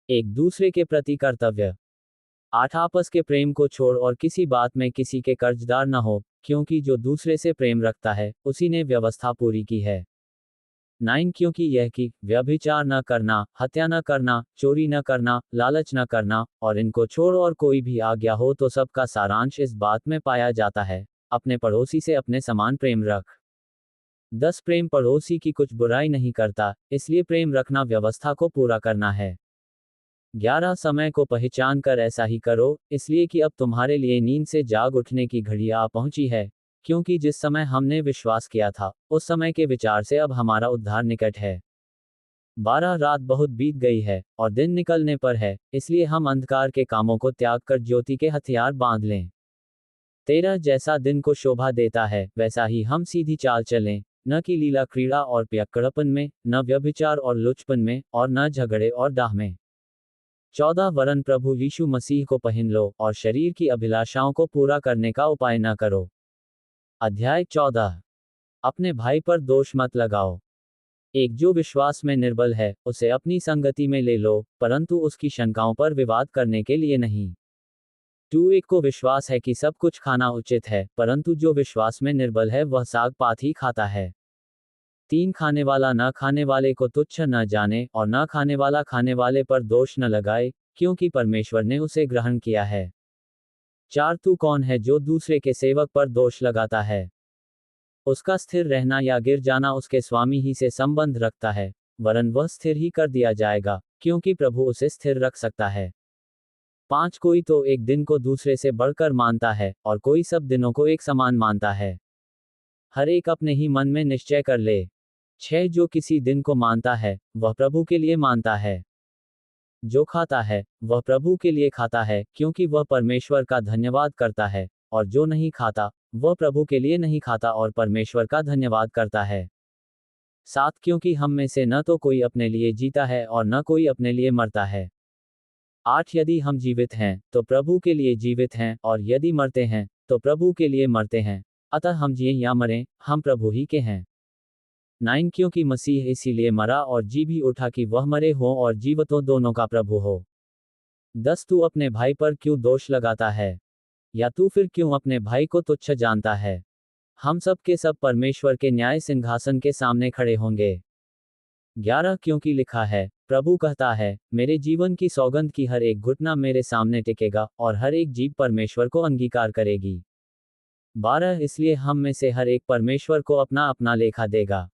एक दूसरे के प्रति कर्तव्य। 8 आपस के प्रेम को छोड़ और किसी बात में किसी के कर्जदार न हो, क्योंकि जो दूसरे से प्रेम रखता है उसी ने व्यवस्था पूरी की है। 9 क्योंकि यह कि व्यभिचार न करना, हत्या न करना, चोरी न करना, लालच न करना, और इनको छोड़ और कोई भी आज्ञा हो तो सबका सारांश इस बात में पाया जाता है, अपने पड़ोसी से अपने समान प्रेम रख। 10 प्रेम पड़ोसी की कुछ बुराई नहीं करता, इसलिए प्रेम रखना व्यवस्था को पूरा करना है। 11 समय को पहचान कर ऐसा ही करो, इसलिए कि अब तुम्हारे लिए नींद से जाग उठने की घड़ी आ पहुंची है, क्योंकि जिस समय हमने विश्वास किया था उस समय के विचार से अब हमारा उद्धार निकट है। 12 रात बहुत बीत गई है और दिन निकलने पर है, इसलिए हम अंधकार के कामों को त्याग कर ज्योति के हथियार बांध लें। 13 जैसा दिन को शोभा देता है वैसा ही हम सीधी चाल चलें, न कि लीला क्रीड़ा और पियक्कड़पन में, न व्यभिचार और लुचपन में, और न झगड़े और डाह में। 14 वरन प्रभु यीशु मसीह को पहन लो और शरीर की अभिलाषाओं को पूरा करने का उपाय न करो। अध्याय 14 अपने भाई पर दोष मत लगाओ। एक जो विश्वास में निर्बल है उसे अपनी संगति में ले लो, परंतु उसकी शंकाओं पर विवाद करने के लिए नहीं। 2 एक को विश्वास है कि सब कुछ खाना उचित है, परंतु जो विश्वास में निर्बल है वह साग पात ही खाता है। 3 खाने वाला न खाने वाले को तुच्छ न जाने, और न खाने वाला खाने वाले पर दोष न लगाए, क्योंकि परमेश्वर ने उसे ग्रहण किया है। 4 तू कौन है जो दूसरे के सेवक पर दोष लगाता है? उसका स्थिर रहना या गिर जाना उसके स्वामी ही से संबंध रखता है, वरन वह स्थिर ही कर दिया जाएगा, क्योंकि प्रभु उसे स्थिर रख सकता है। 5 कोई तो एक दिन को दूसरे से बढ़कर मानता है, और कोई सब दिनों को एक समान मानता है। हर एक अपने ही मन में निश्चय कर ले। 6 जो किसी दिन को मानता है, वह प्रभु के लिए मानता है। जो खाता है, वह प्रभु के लिए खाता है, क्योंकि वह परमेश्वर का धन्यवाद करता है, और जो नहीं खाता, वह प्रभु के लिए नहीं खाता और परमेश्वर का धन्यवाद करता है। 7 क्योंकि हम में से न तो कोई अपने लिए जीता है और न कोई अपने लिए मरता है। 8 यदि हम जीवित हैं, तो प्रभु के लिए जीवित हैं, और यदि मरते हैं, तो प्रभु के लिए मरते हैं। अतः हम जिए या मरें, हम प्रभु ही के हैं। 9 क्योंकि मसीह इसीलिए मरा और जी भी उठा कि वह मरे हो और जीवतों दोनों का प्रभु हो। 10 तू अपने भाई पर क्यों दोष लगाता है? या तू फिर क्यों अपने भाई को तुच्छ जानता है? हम सब के सब परमेश्वर के न्याय सिंहासन के सामने खड़े होंगे। 11 क्योंकि लिखा है, प्रभु कहता है, मेरे जीवन की सौगंध की हर एक घुटना मेरे सामने टिकेगा, और हर एक जीभ परमेश्वर को अंगीकार करेगी। 12 इसलिए हम में से हर एक परमेश्वर को अपना अपना लेखा देगा।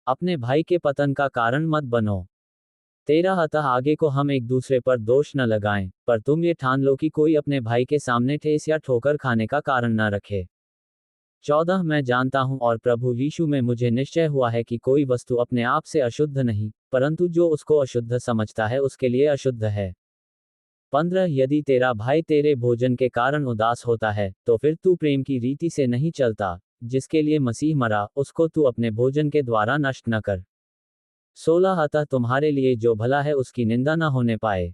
अपने भाई के पतन का कारण मत बनो। 13 अतः आगे को हम एक दूसरे पर दोष न लगाएं, पर तुम ये ठान लो कि कोई अपने भाई के सामने ठेस या ठोकर खाने का कारण न रखे। 14 मैं जानता हूं और प्रभु यीशु में मुझे निश्चय हुआ है कि कोई वस्तु अपने आप से अशुद्ध नहीं, परंतु जो उसको अशुद्ध समझता है उसके लिए अशुद्ध है। 15 यदि तेरा भाई तेरे भोजन के कारण उदास होता है, तो फिर तू प्रेम की रीति से नहीं चलता, जिसके लिए मसीह मरा, उसको तू अपने भोजन के द्वारा नष्ट न कर। 16 अतः तुम्हारे लिए जो भला है उसकी निंदा न होने पाए।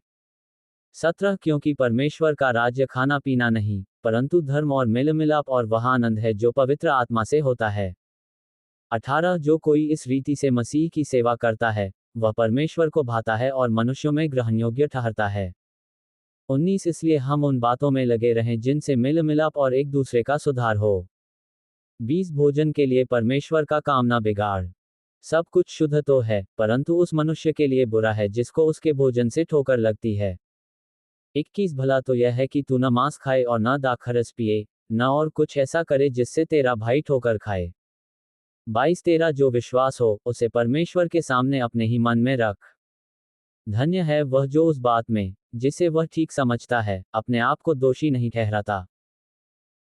17 क्योंकि परमेश्वर का राज्य खाना पीना नहीं, परंतु धर्म और मेल मिलाप और वह आनंद है जो पवित्र आत्मा से होता है। 18 जो कोई इस रीति से मसीह की सेवा करता है, वह परमेश्वर को भाता है और मनुष्यों में ग्रहणयोग्य ठहरता है। 19 इसलिए हम उन बातों में लगे रहें जिनसे मेल मिलाप और एक दूसरे का सुधार हो। 20 भोजन के लिए परमेश्वर का काम ना बिगाड़। सब कुछ शुद्ध तो है, परंतु उस मनुष्य के लिए बुरा है जिसको उसके भोजन से ठोकर लगती है। 21 भला तो यह है कि तू न मांस खाए और न दाखरस पिए, न और कुछ ऐसा करे जिससे तेरा भाई ठोकर खाए। 22 तेरा जो विश्वास हो, उसे परमेश्वर के सामने अपने ही मन में रख। धन्य है वह जो उस बात में, जिसे वह ठीक समझता है, अपने आप को दोषी नहीं ठहराता।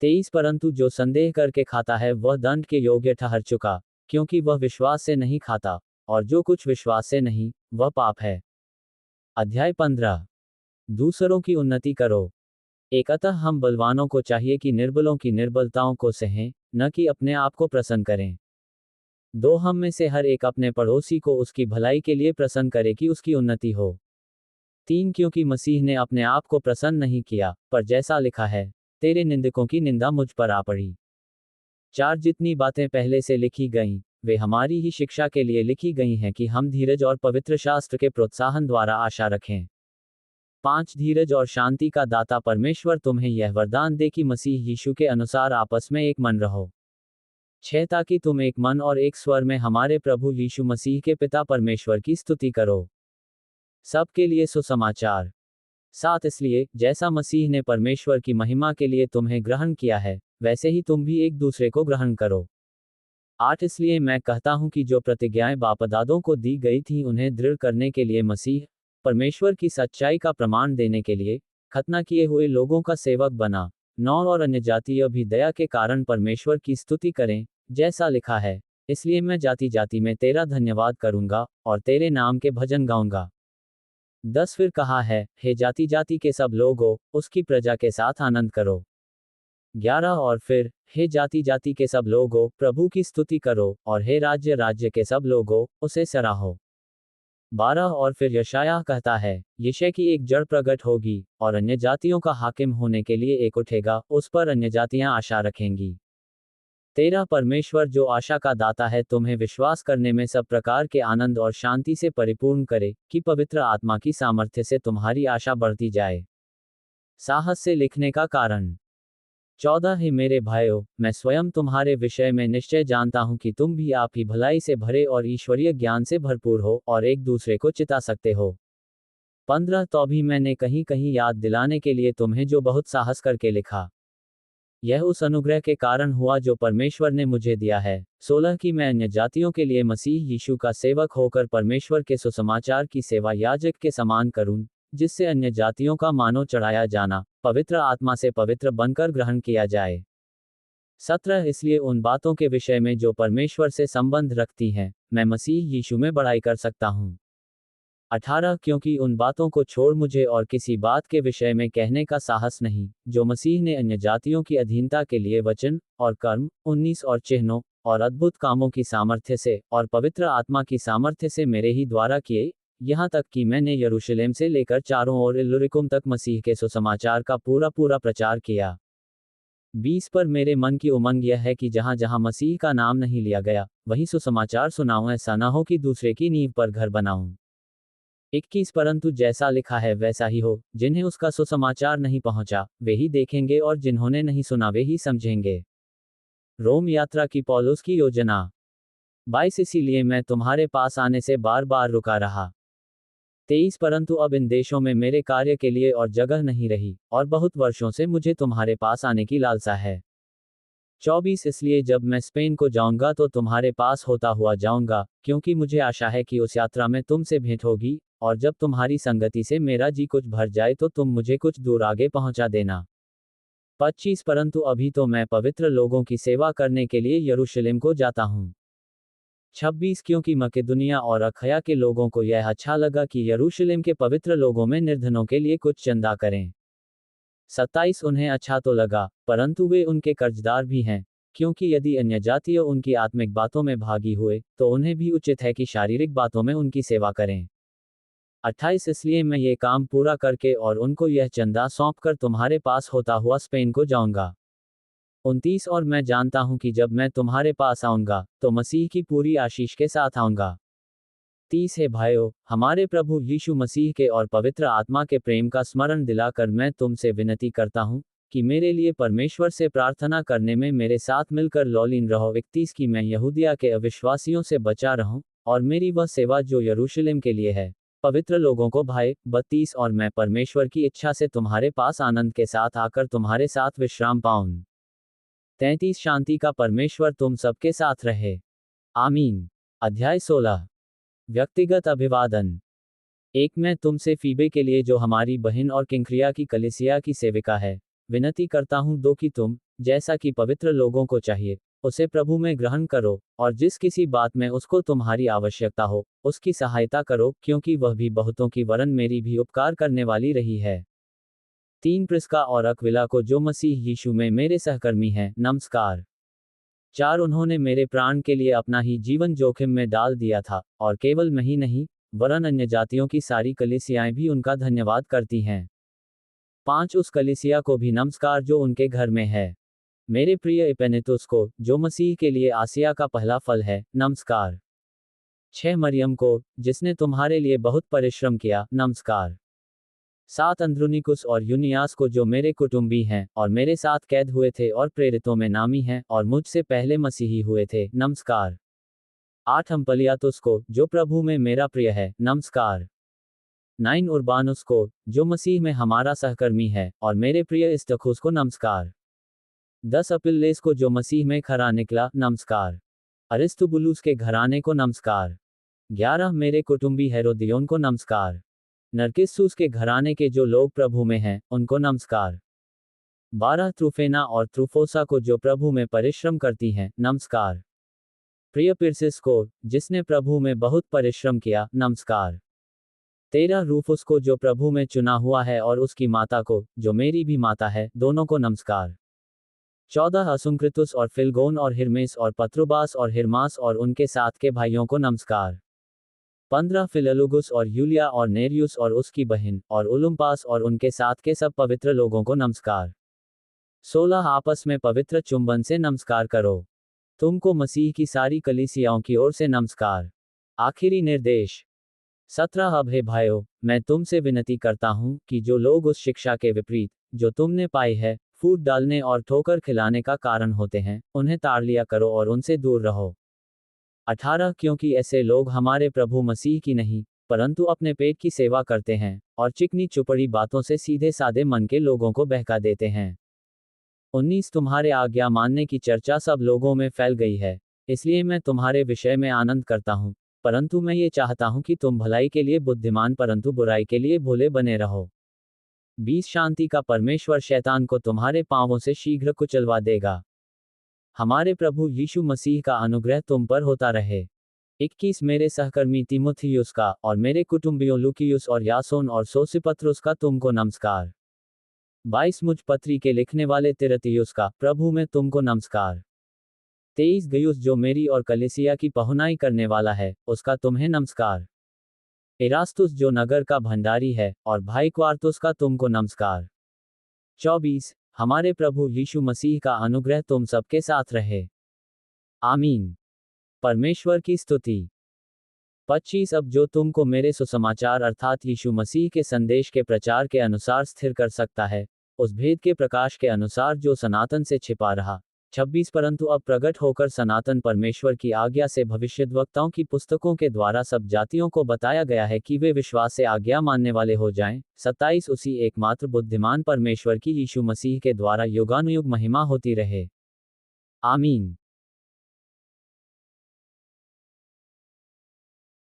23 परंतु जो संदेह करके खाता है वह दंड के योग्य ठहर चुका, क्योंकि वह विश्वास से नहीं खाता, और जो कुछ विश्वास से नहीं, वह पाप है। अध्याय 15 दूसरों की उन्नति करो। एक अतः हम बलवानों को चाहिए कि निर्बलों की निर्बलताओं को सहें, न कि अपने आप को प्रसन्न करें। 2 हम में से हर एक अपने पड़ोसी को उसकी भलाई के लिए प्रसन्न करे कि उसकी उन्नति हो। 3 क्योंकि मसीह ने अपने आप को प्रसन्न नहीं किया, पर जैसा लिखा है, तेरे निंदकों की निंदा मुझ पर आ पड़ी। 4 जितनी बातें पहले से लिखी गईं, वे हमारी ही शिक्षा के लिए लिखी गई हैं कि हम धीरज और पवित्र शास्त्र के प्रोत्साहन द्वारा आशा रखें। 5 धीरज और शांति का दाता परमेश्वर तुम्हें यह वरदान दे कि मसीह यीशु के अनुसार आपस में एक मन रहो। 6 ताकि तुम एक मन और एक स्वर में हमारे प्रभु यीशु मसीह के पिता परमेश्वर की स्तुति करो। सबके लिए सुसमाचार। 7 इसलिए, जैसा मसीह ने परमेश्वर की महिमा के लिए तुम्हें ग्रहण किया है, वैसे ही तुम भी एक दूसरे को ग्रहण करो। 8 इसलिए मैं कहता हूं कि जो प्रतिज्ञाएं बापदादों को दी गई थीं उन्हें दृढ़ करने के लिए मसीह, परमेश्वर की सच्चाई का प्रमाण देने के लिए, खतना किए हुए लोगों का सेवक बना। 9 और अन्य जातीय भी दया के कारण परमेश्वर की स्तुति करें, जैसा लिखा है, इसलिए मैं जाति जाति में तेरा धन्यवाद करूंगा, और तेरे नाम के भजन गाऊंगा। 10 फिर कहा है, हे जाति जाति के सब लोगों, उसकी प्रजा के साथ आनंद करो। 11 और फिर, हे जाति जाति के सब लोगों, प्रभु की स्तुति करो, और हे राज्य राज्य के सब लोगों, उसे सराहो। 12 और फिर यशायाह कहता है, यिशै की एक जड़ प्रकट होगी, और अन्य जातियों का हाकिम होने के लिए एक उठेगा, उस पर अन्य जातियां आशा रखेंगी। 13 परमेश्वर जो आशा का दाता है तुम्हें विश्वास करने में सब प्रकार के आनंद और शांति से परिपूर्ण करे, कि पवित्र आत्मा की सामर्थ्य से तुम्हारी आशा बढ़ती जाए। साहस से लिखने का कारण। 14 ही मेरे भाइयों, मैं स्वयं तुम्हारे विषय में निश्चय जानता हूं कि तुम भी आप ही भलाई से भरे और ईश्वरीय ज्ञान से भरपूर हो, और एक दूसरे को चिता सकते हो। 15 तो भी मैंने कहीं कहीं याद दिलाने के लिए तुम्हें जो बहुत साहस करके लिखा। यह उस अनुग्रह के कारण हुआ जो परमेश्वर ने मुझे दिया है। 16 कि मैं अन्य जातियों के लिए मसीह यीशु का सेवक होकर परमेश्वर के सुसमाचार की सेवा याजक के समान करूं, जिससे अन्य जातियों का मानो चढ़ाया जाना पवित्र आत्मा से पवित्र बनकर ग्रहण किया जाए। 17 इसलिए उन बातों के विषय में जो परमेश्वर से संबंध रखती हैं, मैं मसीह यीशु में बढ़ाई कर सकता हूँ। 18 क्योंकि उन बातों को छोड़ मुझे और किसी बात के विषय में कहने का साहस नहीं, जो मसीह ने अन्य जातियों की अधीनता के लिए वचन और कर्म 19 और चिन्हों और अद्भुत कामों की सामर्थ्य से और पवित्र आत्मा की सामर्थ्य से मेरे ही द्वारा किए, यहाँ तक कि मैंने यरूशलेम से लेकर चारों ओर इल्लुरिकुम तक मसीह के सुसमाचार का पूरा प्रचार किया। 20 पर मेरे मन की उमंग यह है कि जहाँ जहाँ मसीह का नाम नहीं लिया गया, वहीं सुसमाचार सुनाऊं, ऐसा न हो कि दूसरे की नींव पर घर बनाऊं। 21 परंतु जैसा लिखा है वैसा ही हो, जिन्हें उसका सुसमाचार नहीं पहुंचा, वे ही देखेंगे और जिन्होंने नहीं सुना वे ही समझेंगे। रोम यात्रा की पौलुस की योजना। 22 इसीलिए मैं तुम्हारे पास आने से बार बार रुका रहा। 23 परंतु अब इन देशों में मेरे कार्य के लिए और जगह नहीं रही, और बहुत वर्षों से मुझे तुम्हारे पास आने की लालसा है। 24 इसलिए जब मैं स्पेन को जाऊंगा तो तुम्हारे पास होता हुआ जाऊंगा, क्योंकि मुझे आशा है कि उस यात्रा में तुमसे भेंट होगी, और जब तुम्हारी संगति से मेरा जी कुछ भर जाए तो तुम मुझे कुछ दूर आगे पहुंचा देना। 25 परंतु अभी तो मैं पवित्र लोगों की सेवा करने के लिए यरूशलेम को जाता हूं। 26 क्योंकि मकेदुनिया और अखया के लोगों को यह अच्छा लगा कि यरूशलेम के पवित्र लोगों में निर्धनों के लिए कुछ चंदा करें। 27 उन्हें अच्छा तो लगा, परंतु वे उनके कर्जदार भी हैं, क्योंकि यदि अन्य जातीय उनकी आत्मिक बातों में भागी हुए, तो उन्हें भी उचित है कि शारीरिक बातों में उनकी सेवा करें। 28 इसलिए मैं ये काम पूरा करके और उनको यह चंदा सौंपकर तुम्हारे पास होता हुआ स्पेन को जाऊंगा। 29 और मैं जानता हूं कि जब मैं तुम्हारे पास आऊंगा, तो मसीह की पूरी आशीष के साथ आऊंगा। 30 है भाइयों, हमारे प्रभु यीशु मसीह के और पवित्र आत्मा के प्रेम का स्मरण दिलाकर मैं तुमसे विनती करता हूं, कि मेरे लिए परमेश्वर से प्रार्थना करने में मेरे साथ मिलकर लौलीन रहो। 31 की मैं यहूदिया के अविश्वासियों से बचा रहूं, और मेरी वह सेवा जो यरूशलेम के लिए है, पवित्र लोगों को भाए। 32 और मैं परमेश्वर की इच्छा से तुम्हारे पास आनंद के साथ आकर तुम्हारे साथ विश्राम पाऊं। 33 शांति का परमेश्वर तुम सबके साथ रहे। आमीन। अध्याय 16 व्यक्तिगत अभिवादन। एक मैं तुमसे फीबे के लिए जो हमारी बहन और किंक्रिया की कलीसिया की सेविका है, विनती करता हूं दो कि तुम, जैसा कि पवित्र लोगों को चाहिए, उसे प्रभु में ग्रहण करो, और जिस किसी बात में उसको तुम्हारी आवश्यकता हो, उसकी सहायता करो, क्योंकि वह भी बहुतों की वरन मेरी भी उपकार करने वाली रही है। 3 प्रिस्का और अक्विला को जो मसीह यीशु में मेरे सहकर्मी हैं, नमस्कार। 4 उन्होंने मेरे प्राण के लिए अपना ही जीवन जोखिम में डाल दिया था, और केवल मैं ही नहीं, वरन अन्य जातियों की सारी कलीसियाएं भी उनका धन्यवाद करती हैं। 5 उस कलीसिया को भी नमस्कार जो उनके घर में है। मेरे प्रिय इपेनेतुस को, जो मसीह के लिए आसिया का पहला फल है, नमस्कार। 6 मरियम को, जिसने तुम्हारे लिए बहुत परिश्रम किया, नमस्कार। 7 अंद्रुनिकुस और यूनियास को जो मेरे कुटुंबी हैं, और मेरे साथ कैद हुए थे और प्रेरितों में नामी हैं, और मुझसे पहले मसीही हुए थे, नमस्कार। 8 अम्पलियातुस को, जो प्रभु में मेरा प्रिय है, नमस्कार। 9 उर्बानुस को, जो मसीह में हमारा सहकर्मी है, और मेरे प्रिय इस्तखुस को नमस्कार। 10 अपिल्लेस को, जो मसीह में खरा निकला, नमस्कार। अरिस्तुबुलूस के घराने को नमस्कार। 11 मेरे कुटुंबी हेरोदियोन को नमस्कार। नरकिस्सुस के घराने के जो लोग प्रभु में हैं, उनको नमस्कार। 12 त्रुफेना और त्रुफोसा को, जो प्रभु में परिश्रम करती हैं, नमस्कार। प्रिय पिरसिस को, जिसने प्रभु में बहुत परिश्रम किया, नमस्कार। 13 रूफुस को, जो प्रभु में चुना हुआ है, और उसकी माता को, जो मेरी भी माता है, दोनों को नमस्कार। 14 असुंक्रितुस और फिलगोन और हिर्मेस और पत्रुबास और हिर्मास और उनके साथ के भाइयों को नमस्कार। 15 फिललुगुस और यूलिया और नेरियुस और उसकी बहन, और उलुम्पास और उनके साथ के सब पवित्र लोगों को नमस्कार। 16 आपस में पवित्र चुंबन से नमस्कार करो। तुमको मसीह की सारी कलीसियाओं की ओर से नमस्कार। आखिरी निर्देश। 17 अब हे भाइयों, मैं तुमसे विनती करता हूं कि जो लोग उस शिक्षा के विपरीत, जो तुमने पाई है, फूट डालने और ठोकर खिलाने का कारण होते हैं, उन्हें ताड़ लिया करो और उनसे दूर रहो। 18 क्योंकि ऐसे लोग हमारे प्रभु मसीह की नहीं, परंतु अपने पेट की सेवा करते हैं, और चिकनी चुपड़ी बातों से सीधे साधे मन के लोगों को बहका देते हैं। 19 तुम्हारे आज्ञा मानने की चर्चा सब लोगों में फैल गई है, इसलिए मैं तुम्हारे विषय में आनंद करता हूँ, परंतु मैं ये चाहता हूँ कि तुम भलाई के लिए बुद्धिमान परंतु बुराई के लिए भोले बने रहो। 20 शांति का परमेश्वर शैतान को तुम्हारे पांवों से शीघ्र कुचलवा देगा। हमारे प्रभु यीशु मसीह का अनुग्रह तुम पर होता रहे। 21 मेरे सहकर्मी तीमुथियुस का और मेरे कुटुंबियों लुकियुस और यासोन और सोसिपत्रुस का तुमको नमस्कार। 22 मुझ पत्री के लिखने वाले तिरतियुस का प्रभु में तुमको नमस्कार। 23 गयुस जो मेरी और कलिसिया की पहुनाई करने वाला है, उसका तुम्हें नमस्कार। इरास्तुस जो नगर का भंडारी है, और भाई क्वार्तुस का तुमको नमस्कार। 24 हमारे प्रभु यीशु मसीह का अनुग्रह तुम सबके साथ रहे। आमीन। परमेश्वर की स्तुति। 25 अब जो तुमको मेरे सुसमाचार अर्थात यीशु मसीह के संदेश के प्रचार के अनुसार स्थिर कर सकता है, उस भेद के प्रकाश के अनुसार जो सनातन से छिपा रहा। 26 परंतु अब प्रकट होकर सनातन परमेश्वर की आज्ञा से भविष्यद्वक्ताओं की पुस्तकों के द्वारा सब जातियों को बताया गया है कि वे विश्वास से आज्ञा मानने वाले हो जाएं। 27 उसी एकमात्र बुद्धिमान परमेश्वर की यीशु मसीह के द्वारा युगानुयुग महिमा होती रहे। आमीन।